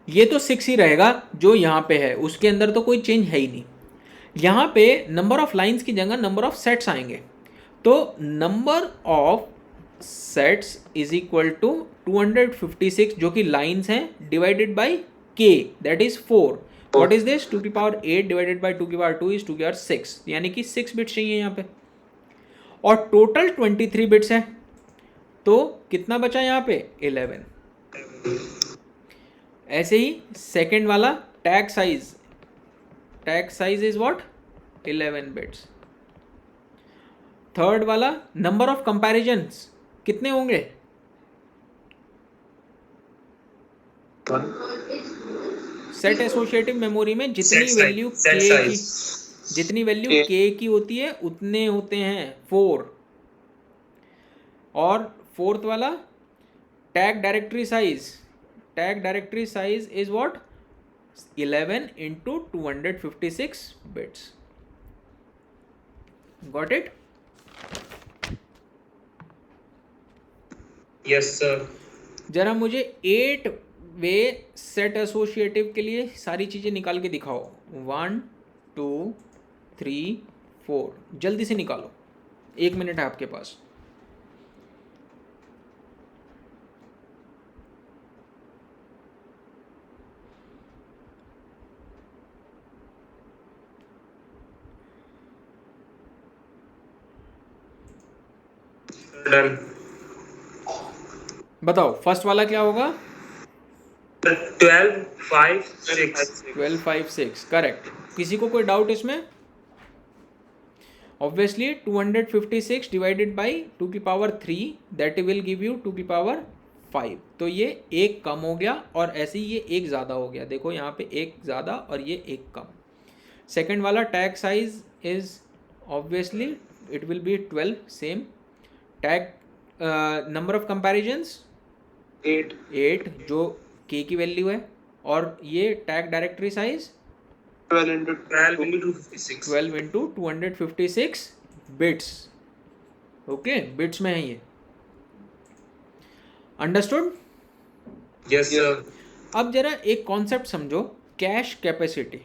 ये तो 6 ही रहेगा जो यहाँ पे है, उसके अंदर तो कोई चेंज है ही नहीं। यहाँ पे नंबर ऑफ लाइंस की जगह नंबर ऑफ सेट्स आएंगे, तो number of sets is equal to 256 जो कि लाइंस हैं divided by k that is 4। What is this? 2 की पावर 8 डिवाइडेड बाई 2 की पावर 2 इज 2 की पावर 6, यानी कि 6 बिट्स चाहिए यहाँ पे। और टोटल 23 बिट्स है, तो कितना बचा यहाँ पे 11। ऐसे ही सेकेंड वाला tag size is what 11 bits. Third वाला नंबर ऑफ कंपैरिजन्स कितने होंगे? सेट एसोसिएटिव मेमोरी में जितनी वैल्यू k की होती है उतने होते हैं 4। और फोर्थ वाला tag directory size is what 11 into 256 bits. Got it? Yes sir. जरा मुझे 8-वे सेट एसोसिएटिव के लिए सारी चीज़ें निकाल के दिखाओ। 1 2 3 4, जल्दी से निकालो, 1 मिनट है आपके पास। डन। बताओ फर्स्ट वाला क्या होगा? 12 5 6। 12 5 6 करेक्ट। किसी को कोई डाउट इसमें? ऑब्वियसली 256 डिवाइडेड बाई 2 की power 3 that will give you 2 की पावर 5, तो ये एक कम हो गया और ऐसे ही ये एक ज़्यादा हो गया। देखो यहाँ पे एक ज़्यादा और ये एक कम। सेकेंड वाला tag size is obviously it will B 12 same. Tag number of comparisons 8 जो k की वैल्यू है, और ये tag directory size 12 into 256। 12 into 256 bits. Okay, bits में है ये। अंडरस्टूड? Yes sir. अब जरा एक कॉन्सेप्ट समझो, कैश कैपेसिटी।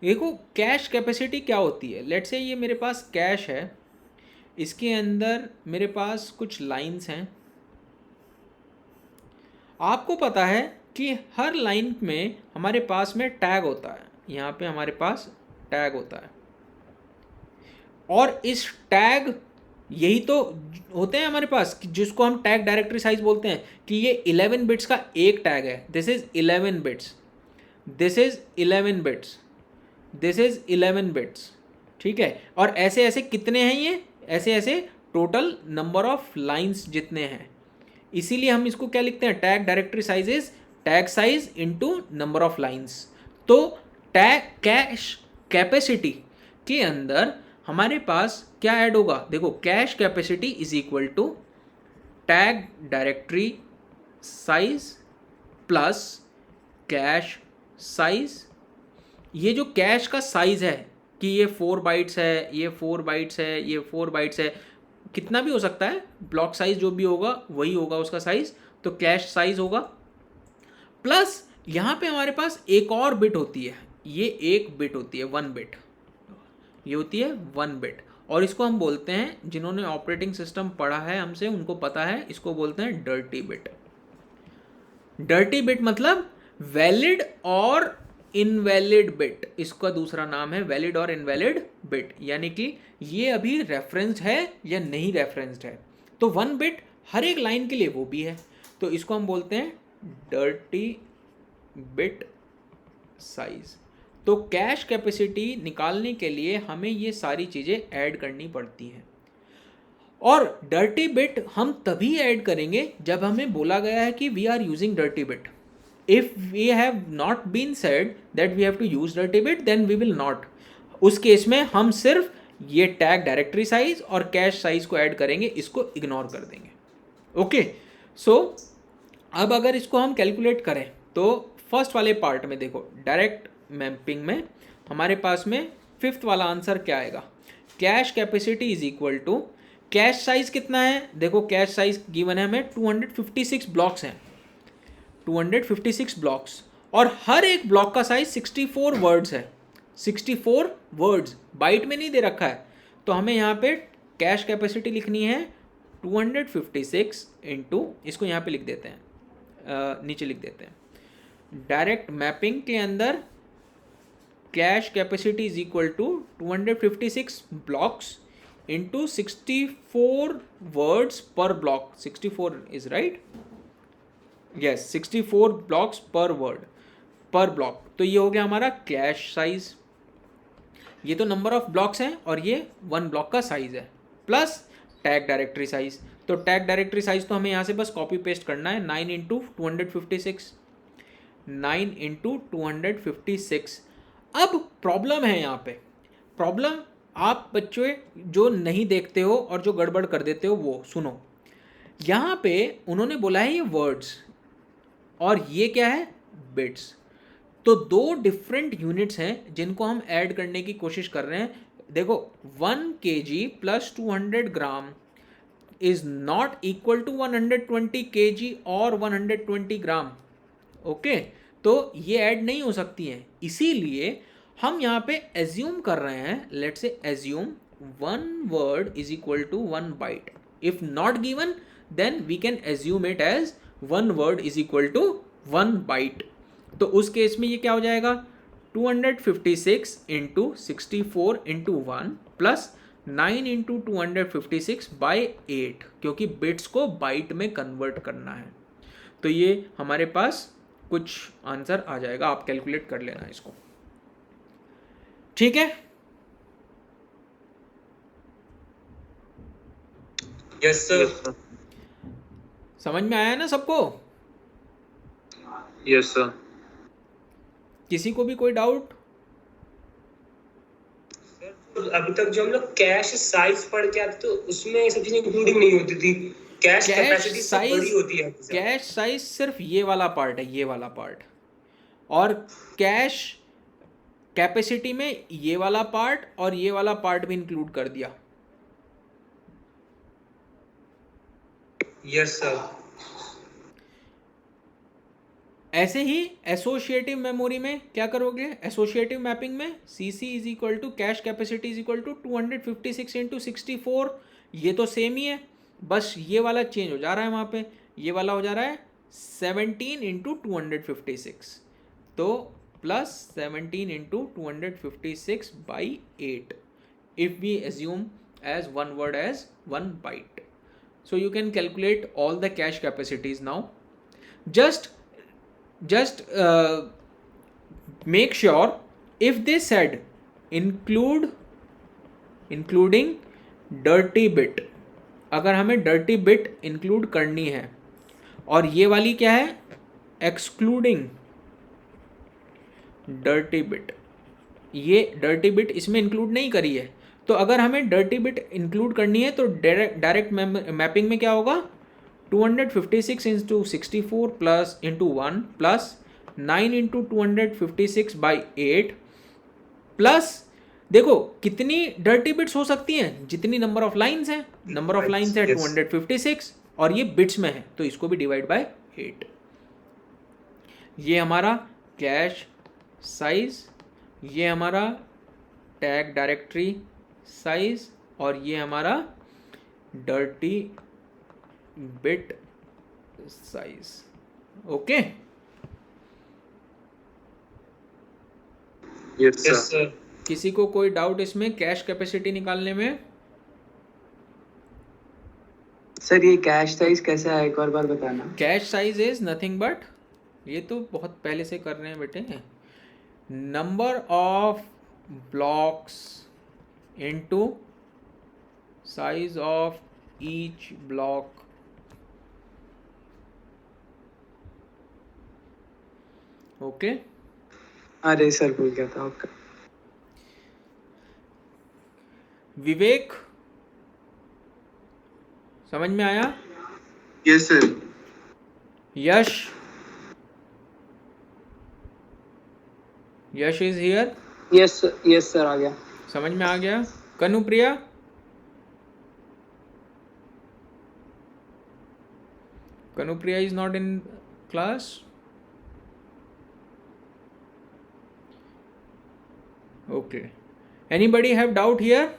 देखो कैश कैपेसिटी क्या होती है। लेट्स से ये मेरे पास कैश है, इसके अंदर मेरे पास कुछ लाइंस हैं। आपको पता है कि हर लाइन में हमारे पास में टैग होता है, यहाँ पे हमारे पास टैग होता है, और इस टैग यही तो होते हैं हमारे पास जिसको हम टैग डायरेक्टरी साइज बोलते हैं कि ये 11 बिट्स का एक टैग है। This is 11 bits, this is 11 bits, this is 11 bits, ठीक है। और ऐसे ऐसे कितने हैं ये? ऐसे ऐसे टोटल नंबर ऑफ लाइंस जितने हैं, इसीलिए हम इसको क्या लिखते हैं? Tag directory size is tag size into number of lines. तो टैग कैश कैपेसिटी के अंदर हमारे पास क्या ऐड होगा? देखो cache capacity is equal to tag directory size plus cache size. ये जो कैश का साइज है कि ये 4 बाइट्स है, ये 4 बाइट्स है, ये 4 बाइट्स है, कितना भी हो सकता है, ब्लॉक साइज जो भी होगा वही होगा उसका साइज, तो कैश साइज होगा। प्लस यहाँ पे हमारे पास एक और बिट होती है, ये एक बिट होती है 1 बिट, ये होती है 1 बिट, और इसको हम बोलते हैं, जिन्होंने ऑपरेटिंग सिस्टम पढ़ा है हमसे उनको पता है, इसको बोलते हैं डर्टी बिट। डर्टी बिट मतलब वैलिड और इनवैलिड बिट, इसका दूसरा नाम है वैलिड और इनवैलिड बिट, यानी कि ये अभी रेफरेंस्ड है या नहीं रेफरेंस्ड है। तो 1 बिट हर एक लाइन के लिए वो भी है, तो इसको हम बोलते हैं डर्टी बिट साइज। तो कैश कैपेसिटी निकालने के लिए हमें ये सारी चीज़ें ऐड करनी पड़ती हैं, और डर्टी बिट हम तभी ऐड करेंगे जब हमें बोला गया है कि we are using dirty bit. If we have not been said that we have to use dirty bit, then we will not. उस केस में हम सिर्फ ये टैग डायरेक्टरी साइज और कैश साइज को ऐड करेंगे, इसको इग्नोर कर देंगे। ओके, सो अब अगर इसको हम कैलकुलेट करें तो फर्स्ट वाले पार्ट में देखो, डायरेक्ट मैपिंग में हमारे पास में 5th वाला आंसर क्या आएगा, cache capacity is equal to cache size कितना है, देखो कैश साइज गिवन है हमें 256 ब्लॉक्स हैं, 256 ब्लॉक्स, और हर एक ब्लॉक का साइज 64 वर्ड्स है, 64 वर्ड्स, बाइट में नहीं दे रखा है। तो हमें यहाँ पे कैश कैपेसिटी लिखनी है 256 इंटू, इसको यहाँ पे लिख देते हैं, नीचे लिख देते हैं, डायरेक्ट मैपिंग के अंदर cache capacity is equal to 256 blocks into 64 words per block, 64 is right, yes 64 blocks per word per block. तो ये हो गया हमारा कैश साइज, ये तो नंबर ऑफ ब्लॉक्स हैं और ये 1 ब्लॉक का साइज है, प्लस टैग डायरेक्टरी साइज। तो टैग डायरेक्टरी साइज तो हमें यहाँ से बस कॉपी पेस्ट करना है, 9 इंटू 256, 9 इंटू 256। अब प्रॉब्लम है यहाँ पे, प्रॉब्लम आप बच्चों जो नहीं देखते हो और जो गड़बड़ कर देते हो वो सुनो। यहाँ पे उन्होंने बोला है ये वर्ड्स और ये क्या है बिट्स, तो 2 डिफरेंट यूनिट्स हैं जिनको हम ऐड करने की कोशिश कर रहे हैं। देखो 1 kg plus 200 gram is not equal to 120 kg और 120 ग्राम, ओके, तो ये ऐड नहीं हो सकती हैं, इसीलिए हम यहाँ पे एज्यूम कर रहे हैं, let's say assume 1 word is equal to 1 byte, if not given then we can assume it as 1 word is equal to 1 byte। तो उस केस में ये क्या हो जाएगा, 256 into 64 into 1 plus 9 into 256 by 8, क्योंकि बिट्स को बाइट में कन्वर्ट करना है। तो ये हमारे पास कुछ आंसर आ जाएगा, आप कैलकुलेट कर लेना इसको, ठीक है। यस सर, समझ में आया ना सबको? Yes sir. किसी को भी कोई डाउट? अभी तक जो हम लोग कैश साइज पढ़ के आते तो उसमें ये सब चीजें इंक्लूडिंग नहीं होती थी, कैश कैपेसिटी सब बड़ी होती है। कैश साइज सिर्फ ये वाला पार्ट है, ये वाला पार्ट, और कैश कैपेसिटी में ये वाला पार्ट और ये वाला पार्ट भी इंक्लूड कर दिया। Yes sir. ऐसे ही एसोसिएटिव मेमोरी में क्या करोगे, एसोसिएटिव मैपिंग में CC is equal to cache capacity is equal to 256 into 64, ये तो सेम ही है, बस ये वाला चेंज हो जा रहा है, वहाँ पे ये वाला हो जा रहा है 17 इंटू 256, तो plus 17 into 256 by 8 if we assume as 1 word as 1 byte. So you can calculate all the cache capacities now. Just make sure if they said including dirty bit, अगर हमें dirty bit include करनी है, और ये वाली क्या है excluding dirty bit, ये dirty bit इसमें include नहीं करी है, तो अगर हमें डर्टी बिट इंक्लूड करनी है तो डायरेक्ट मैपिंग में क्या होगा, 256 into 64 plus into 1 plus 9 into 256 by 8 plus देखो कितनी डर्टी बिट्स हो सकती हैं, जितनी नंबर ऑफ लाइंस हैं, नंबर ऑफ लाइंस है 256 और ये बिट्स में है तो इसको भी डिवाइड बाय 8। ये हमारा कैश साइज, ये हमारा टैग डायरेक्टरी साइज और ये हमारा dirty bit size. Okay yes yes sir. Sir. किसी को कोई डाउट इसमें कैश कैपेसिटी निकालने में? सर ये कैश साइज कैसे है, एक और बार बताना। Cache size is nothing but, ये तो बहुत पहले से कर रहे हैं बेटे, number of blocks into size of each block. Okay अरे सर भूल गया था। ओके विवेक, समझ में आया? Yes sir. Yash, Yash is here, yes sir आ गया। समझ में आ गया? Kanupriya, Kanupriya is not in class. Okay. Anybody have doubt here?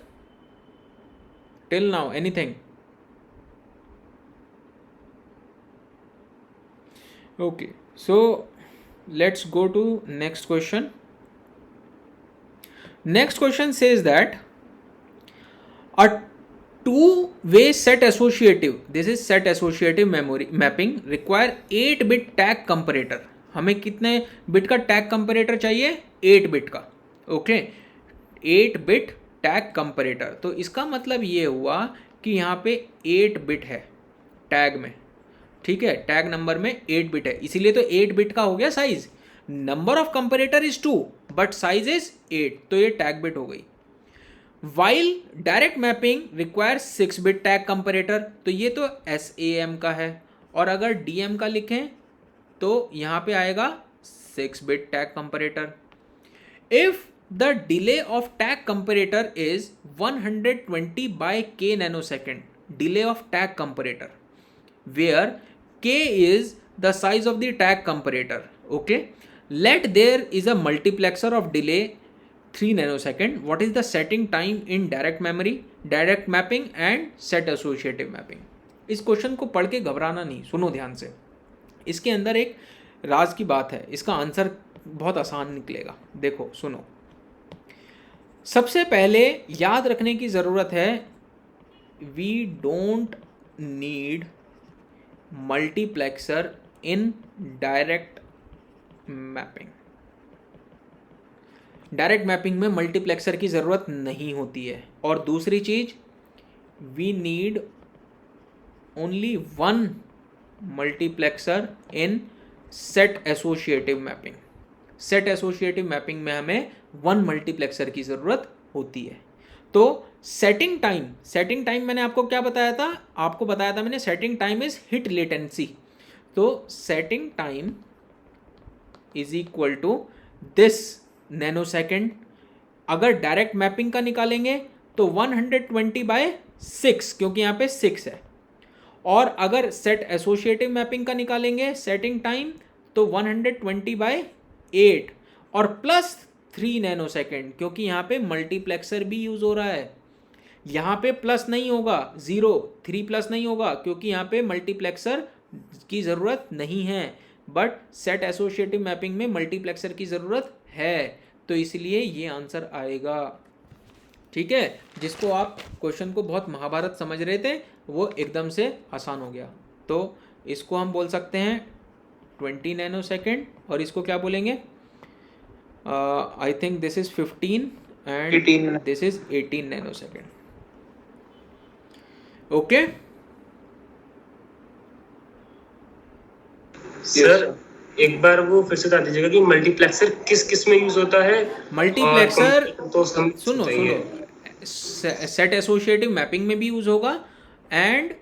Till now, anything? Okay. So let's go to next question. Next question says that a two-way set associative, this is set associative memory mapping, require 8-bit tag comparator. हमें कितने bit का tag comparator चाहिए? 8 bit का। Okay 8 bit tag comparator. तो इसका मतलब ये हुआ कि यहाँ पे 8 बिट है टैग में, ठीक है, टैग नंबर में 8 बिट है, इसीलिए तो 8 बिट का हो गया size. Number of comparator is 2 but size is 8, तो ये टैग बिट हो गई। While direct mapping requires 6 bit tag comparator, तो ये तो SAM का है, और अगर DM का लिखें तो यहाँ पे आएगा 6 bit tag comparator. If the delay of tag comparator is 120 by k nanosecond, delay of tag comparator, where k is the size of the tag comparator. Okay, let there is a multiplexer of delay 3 nanosecond. What is the setting time in direct memory, direct mapping and set associative mapping? इस question को पढ़ के घबराना नहीं, सुनो ध्यान से, इसके अंदर एक राज की बात है, इसका आंसर बहुत आसान निकलेगा। देखो सुनो, सबसे पहले याद रखने की ज़रूरत है, we don't need multiplexer in direct mapping. Direct mapping में मल्टीप्लेक्सर की ज़रूरत नहीं होती है। और दूसरी चीज़, we need only 1 multiplexer in set associative mapping. Set associative mapping में हमें 1 मल्टीप्लेक्सर की ज़रूरत होती है। तो सेटिंग टाइम मैंने आपको क्या बताया था? आपको बताया था मैंने, setting time is hit latency. तो setting time is equal to this nanosecond. अगर डायरेक्ट मैपिंग का निकालेंगे तो 120/6, क्योंकि यहाँ पे 6 है। और अगर सेट एसोसिएटिव मैपिंग का निकालेंगे सेटिंग टाइम तो 120/8 और प्लस 3 नैनोसेकेंड, क्योंकि यहाँ पे मल्टीप्लेक्सर भी यूज़ हो रहा है। यहाँ पे प्लस नहीं होगा, 0 3 प्लस नहीं होगा, क्योंकि यहाँ पे मल्टीप्लेक्सर की ज़रूरत नहीं है। बट सेट एसोसिएटिव मैपिंग में मल्टीप्लेक्सर की ज़रूरत है, तो इसलिए ये आंसर आएगा। ठीक है, जिसको आप क्वेश्चन को बहुत महाभारत समझ रहे थे वो एकदम से आसान हो गया। तो इसको हम बोल सकते हैं 20 नैनोसेकेंड, और इसको क्या बोलेंगे? I think this is 15 and this is 18 nanosecond. Okay sir एक बार वो फिर से बता दीजिएगा कि मल्टीप्लेक्सर किस किस में यूज होता है? मल्टीप्लेक्सर तो सुनो, सेट एसोसिएटिव मैपिंग में भी यूज होगा एंड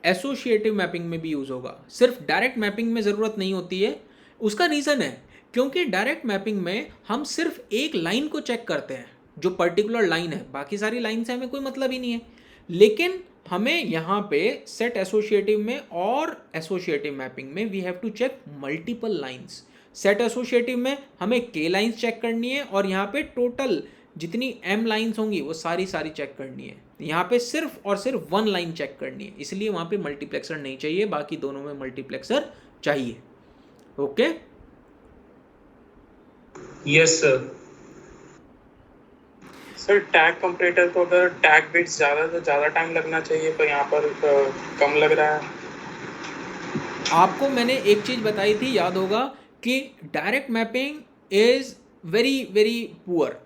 एसोसिएटिव मैपिंग में भी यूज़ होगा, सिर्फ डायरेक्ट मैपिंग में ज़रूरत नहीं होती है। उसका रीज़न है क्योंकि डायरेक्ट मैपिंग में हम सिर्फ एक लाइन को चेक करते हैं, जो पर्टिकुलर लाइन है, बाकी सारी लाइन से हमें कोई मतलब ही नहीं है। लेकिन हमें यहाँ पे सेट एसोसिएटिव में और एसोसिएटिव मैपिंग में we have to check multiple lines. Set associative में हमें के लाइंस चेक करनी है और यहाँ पे टोटल जितनी एम लाइंस होंगी वो सारी चेक करनी है। यहाँ पे सिर्फ और सिर्फ वन लाइन चेक करनी है, इसलिए वहाँ पे मल्टीप्लेक्सर नहीं चाहिए, बाकी दोनों में मल्टीप्लेक्सर चाहिए। Okay yes sir. Sir tag comparator को अगर टैग बिट्स ज़्यादा तो ज़्यादा टाइम लगना चाहिए, पर यहाँ पर कम लग रहा है। आपको मैंने एक चीज़ बताई थी, याद होगा, कि direct mapping is very very poor,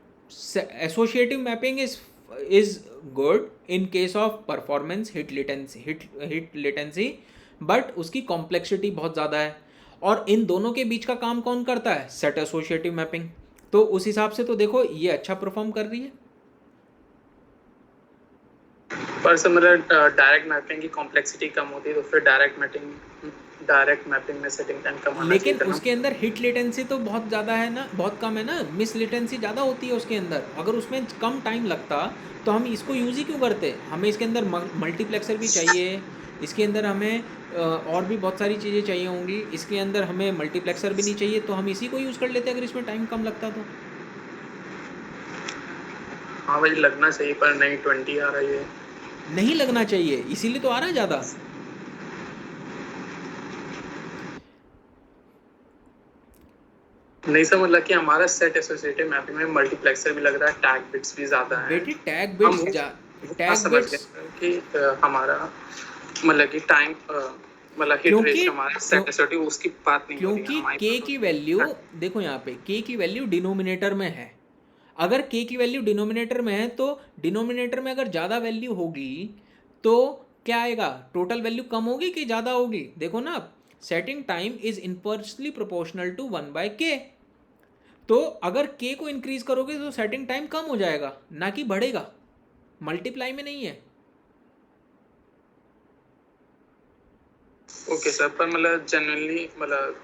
associative mapping is good in case of performance hit latency, but उसकी कॉम्प्लेक्सिटी बहुत ज़्यादा है। और इन दोनों के बीच का काम कौन करता है? Set associative mapping. तो उस हिसाब से तो देखो ये अच्छा परफॉर्म कर रही है। पर सर मतलब डायरेक्ट मैपिंग की कॉम्प्लेक्सिटी कम होती है, तो फिर डायरेक्ट मैपिंग में सेटिंग टाइम कम होना लेकिन चाहिए। उसके अंदर हिट लेटेंसी तो बहुत ज़्यादा है ना, बहुत कम है ना, मिस लेटेंसी ज़्यादा होती है उसके अंदर। अगर उसमें कम टाइम लगता तो हम इसको यूज़ ही क्यों करते? हमें इसके अंदर मल्टीप्लेक्सर भी चाहिए, इसके अंदर हमें और भी बहुत सारी चीज़ें चाहिए होंगी, इसके अंदर हमें मल्टीप्लेक्सर भी नहीं चाहिए, तो हम इसी को यूज़ कर लेते अगर इसमें टाइम कम लगता तो। हाँ भाई लगना चाहिए, पर नहीं 20 आ रही है। नहीं लगना चाहिए, इसीलिए तो आ रहा है ज़्यादा। नहीं सर मतलब कि हमारा सेट एसोसिएटिव मैपिंग में मल्टीप्लेक्सर भी लग रहा है, टैग बिट्स भी ज़्यादा है। बेटे टैग बिट्स कि हमारा मतलब कि टाइम मतलब हिट रेशियो हमारा सेट एसोसिएटिव उसकी बात नहीं हो रही है। क्योंकि के की वैल्यू देखो, यहाँ पे के की वैल्यू डिनोमिनेटर में है। अगर के की वैल्यू डिनोमिनेटर में है तो डिनोमिनेटर में अगर ज़्यादा वैल्यू होगी तो क्या आएगा? टोटल वैल्यू कम होगी कि ज़्यादा होगी? देखो ना, setting time is inversely proportional to 1/k। तो अगर k को इंक्रीज करोगे तो सेटिंग टाइम कम हो जाएगा, ना कि बढ़ेगा, मल्टीप्लाई में नहीं है। ओके सर, पर मतलब जनरली मतलब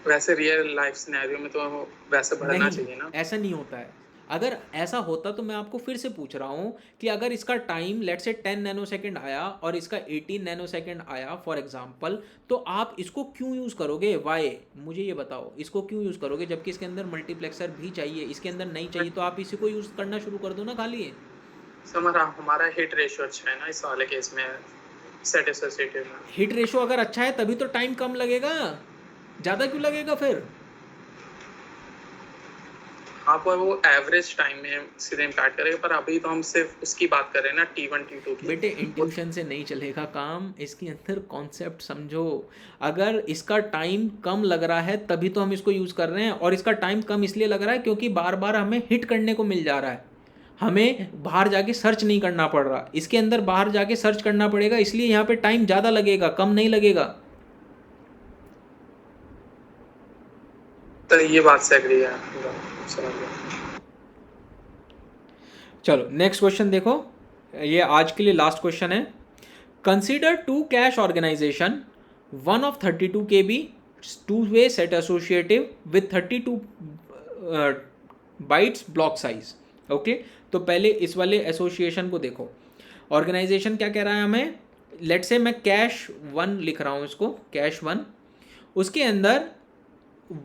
वैसे रियल लाइफ सिनेरियो में तो वैसे बढ़ना चाहिए ना। ऐसा नहीं होता है। अगर ऐसा होता तो मैं आपको फिर से पूछ रहा हूँ कि अगर इसका टाइम लेट से 10 नैनोसेकंड आया और इसका 18 नैनोसेकंड आया फॉर एग्जांपल, तो आप इसको क्यों यूज़ करोगे? वाई? मुझे ये बताओ, इसको क्यों यूज़ करोगे जबकि इसके अंदर मल्टीप्लेक्सर भी चाहिए, इसके अंदर नहीं चाहिए, तो आप इसी को यूज़ करना शुरू कर दो ना खाली। सर हमारा हिट रेशियो अच्छा है ना इस वाले केस में, सेट एसोसिएटिव में। हिट रेशियो अगर अच्छा है तभी तो टाइम कम लगेगा, ज़्यादा क्यों लगेगा फिर? हाँ पर वो एवरेज टाइम में सीधे इम्पैक्ट करेगा, पर अभी तो हम सिर्फ उसकी बात कर रहे हैं ना, T1 T2 की। बेटे इंट्यूशन से नहीं चलेगा काम, इसके अंदर कॉन्सेप्ट समझो। अगर इसका टाइम कम लग रहा है तभी तो हम इसको यूज़ कर रहे हैं, और इसका टाइम कम इसलिए लग रहा है क्योंकि बार बार हमें हिट करने को मिल जा रहा है, हमें बाहर जाके सर्च नहीं करना पड़ रहा। इसके अंदर बाहर जाके सर्च करना पड़ेगा, इसलिए यहाँ पे टाइम ज़्यादा लगेगा, कम नहीं लगेगा। तो ये बात से एग्री है, समझ गया। चलो नेक्स्ट क्वेश्चन देखो, ये आज के लिए लास्ट क्वेश्चन है। Consider two cache organization, one of 32 KB, two way set associative with 32 bytes block size. Okay, तो पहले इस वाले एसोसिएशन को देखो। ऑर्गेनाइजेशन क्या कह रहा है हमें? लेट से मैं कैश 1 लिख रहा हूँ इसको, कैश 1, उसके अंदर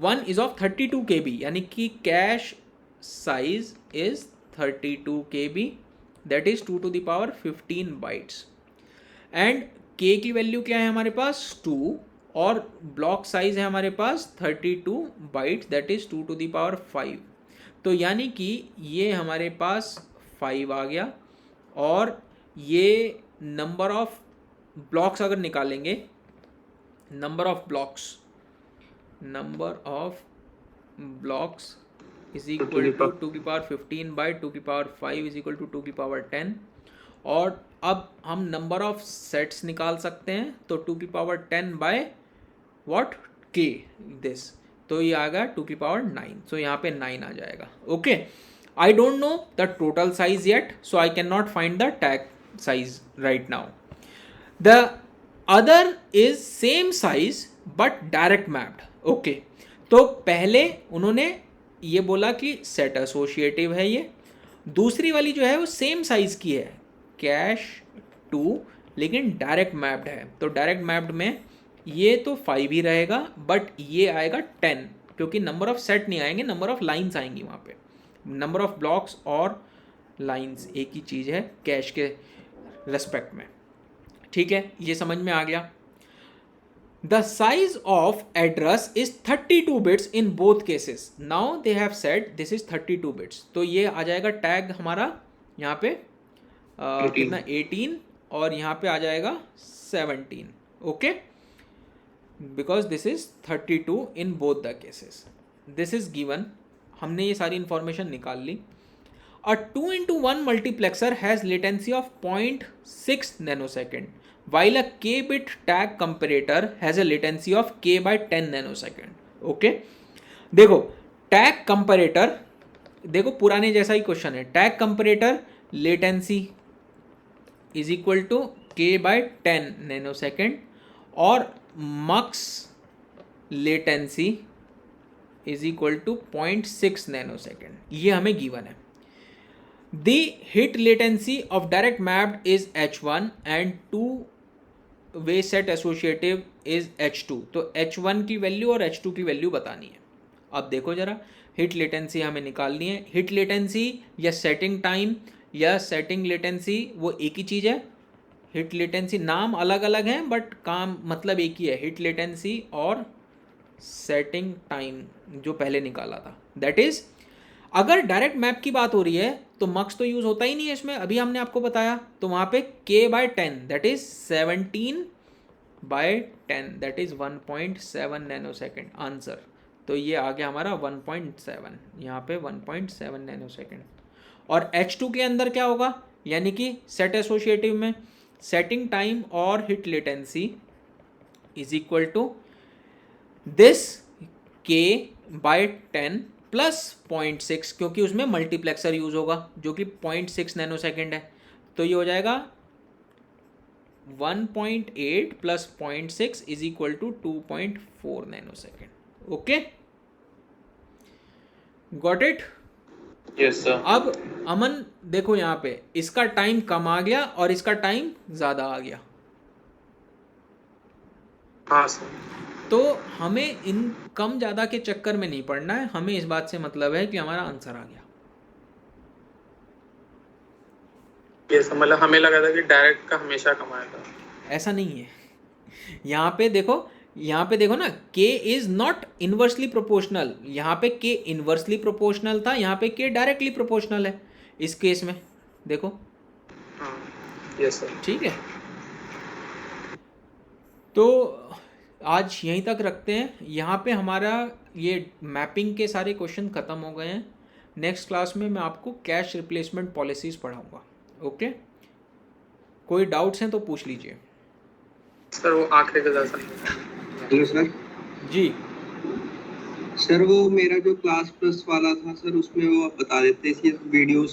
1 इज ऑफ 32 KB, यानी कि cash size is 32 KB, that is 2 to the power 15 bytes. And k की वैल्यू क्या है हमारे पास? 2, और ब्लॉक साइज है हमारे पास 32 bytes, that is 2 to the power 5। तो यानी कि ये हमारे पास 5 आ गया, और ये नंबर ऑफ ब्लॉक्स अगर निकालेंगे, number of blocks is equal to 2 की पावर 15 by 2 की पावर 5 is equal to 2 की पावर 10। और अब हम नंबर ऑफ सेट्स निकाल सकते हैं, तो 2 की power 10 by what? k this, तो ये आ गया 2 की पावर 9, सो यहाँ पे 9 आ जाएगा। Okay, I don't know the total size yet, so I can not find the tag size right now. The other is same size but direct mapped. Okay, तो पहले उन्होंने ये बोला कि सेट एसोसिएटिव है ये, दूसरी वाली जो है वो सेम साइज की है कैश 2 लेकिन डायरेक्ट मैप्ड है. तो डायरेक्ट मैप्ड में ये तो 5 ही रहेगा बट ये आएगा 10 क्योंकि नंबर ऑफ सेट नहीं आएंगे, नंबर ऑफ लाइंस आएंगी वहाँ पे. नंबर ऑफ ब्लॉक्स और लाइंस एक ही चीज़ है कैश के रेस्पेक्ट में. ठीक है, ये समझ में आ गया. The size of address is 32 bits in both cases. Now they have said this is 32 bits. तो ये आ जाएगा टैग हमारा यहाँ पे कितना 18 और यहाँ पे आ जाएगा 17. Okay, because this is 32 in both the cases. This is given. हमने ये सारी इंफॉर्मेशन निकाल ली. A 2:1 multiplexer has latency of 0.6 nanosecond, while a k-bit tag comparator has a latency of k by 10 nanosecond. Okay, देखो tag comparator, देखो पुराने जैसा ही question है. tag comparator latency is equal to k by 10 nanosecond और mux latency is equal to 0.6 nanosecond. ये हमें given है. The hit latency of direct mapped is H1 and two-way set associative is H2. तो H1 की value और H2 की value बतानी है. अब देखो जरा, हिट लेटेंसी हमें निकालनी है. हिट लेटेंसी या सेटिंग टाइम या सेटिंग लेटेंसी वो एक ही चीज़ है. हिट लेटेंसी नाम अलग अलग हैं बट काम मतलब एक ही है. हिट लेटेंसी और सेटिंग टाइम जो पहले निकाला था, दैट इज़ अगर डायरेक्ट मैप की बात हो रही है तो मक्स तो यूज़ होता ही नहीं है इसमें, अभी हमने आपको बताया. तो वहाँ पे k by 10 that is 17 by 10 that is 1.7 nanosecond answer. तो ये आ गया हमारा 1.7, यहाँ पे 1.7 नैनोसेकेंड. और H2 के अंदर क्या होगा, यानी कि सेट एसोसिएटिव में सेटिंग टाइम और hit latency is equal to this k by 10 plus 0.6 क्योंकि उसमें मल्टीप्लेक्सर यूज़ होगा जो कि 0.6 नैनोसेकेंड है. तो ये हो जाएगा 1.8 plus 0.6 is equal to 2.4 nanosecond. Okay, got it? Yes sir. अब अमन देखो यहाँ पे इसका टाइम कम आ गया और इसका टाइम ज़्यादा आ गया. हाँ सर. तो हमें इन कम ज़्यादा के चक्कर में नहीं पड़ना है. हमें इस बात से मतलब है कि हमारा आंसर आ गया. यस, मतलब हमें लगा था कि डायरेक्ट का हमेशा कमाएगा. ऐसा नहीं है. यहाँ पे देखो ना, k is not inversely proportional. यहाँ पे k इन्वर्सली प्रोपोर्शनल था, यहाँ पे k डायरेक्टली प्रोपोर्शनल है इस केस में. देखो, यस सर. ठीक है. तो आज यहीं तक रखते हैं. यहाँ पे हमारा ये मैपिंग के सारे क्वेश्चन ख़त्म हो गए हैं. नेक्स्ट क्लास में मैं आपको कैश रिप्लेसमेंट पॉलिसीज़ पढ़ाऊँगा. ओके, कोई डाउट्स हैं तो पूछ लीजिए. सर वो आखिरी का जैसा. Hello sir. जी सर वो मेरा जो क्लास प्लस वाला था सर उसमें वो आप बता देते इसकी वीडियोस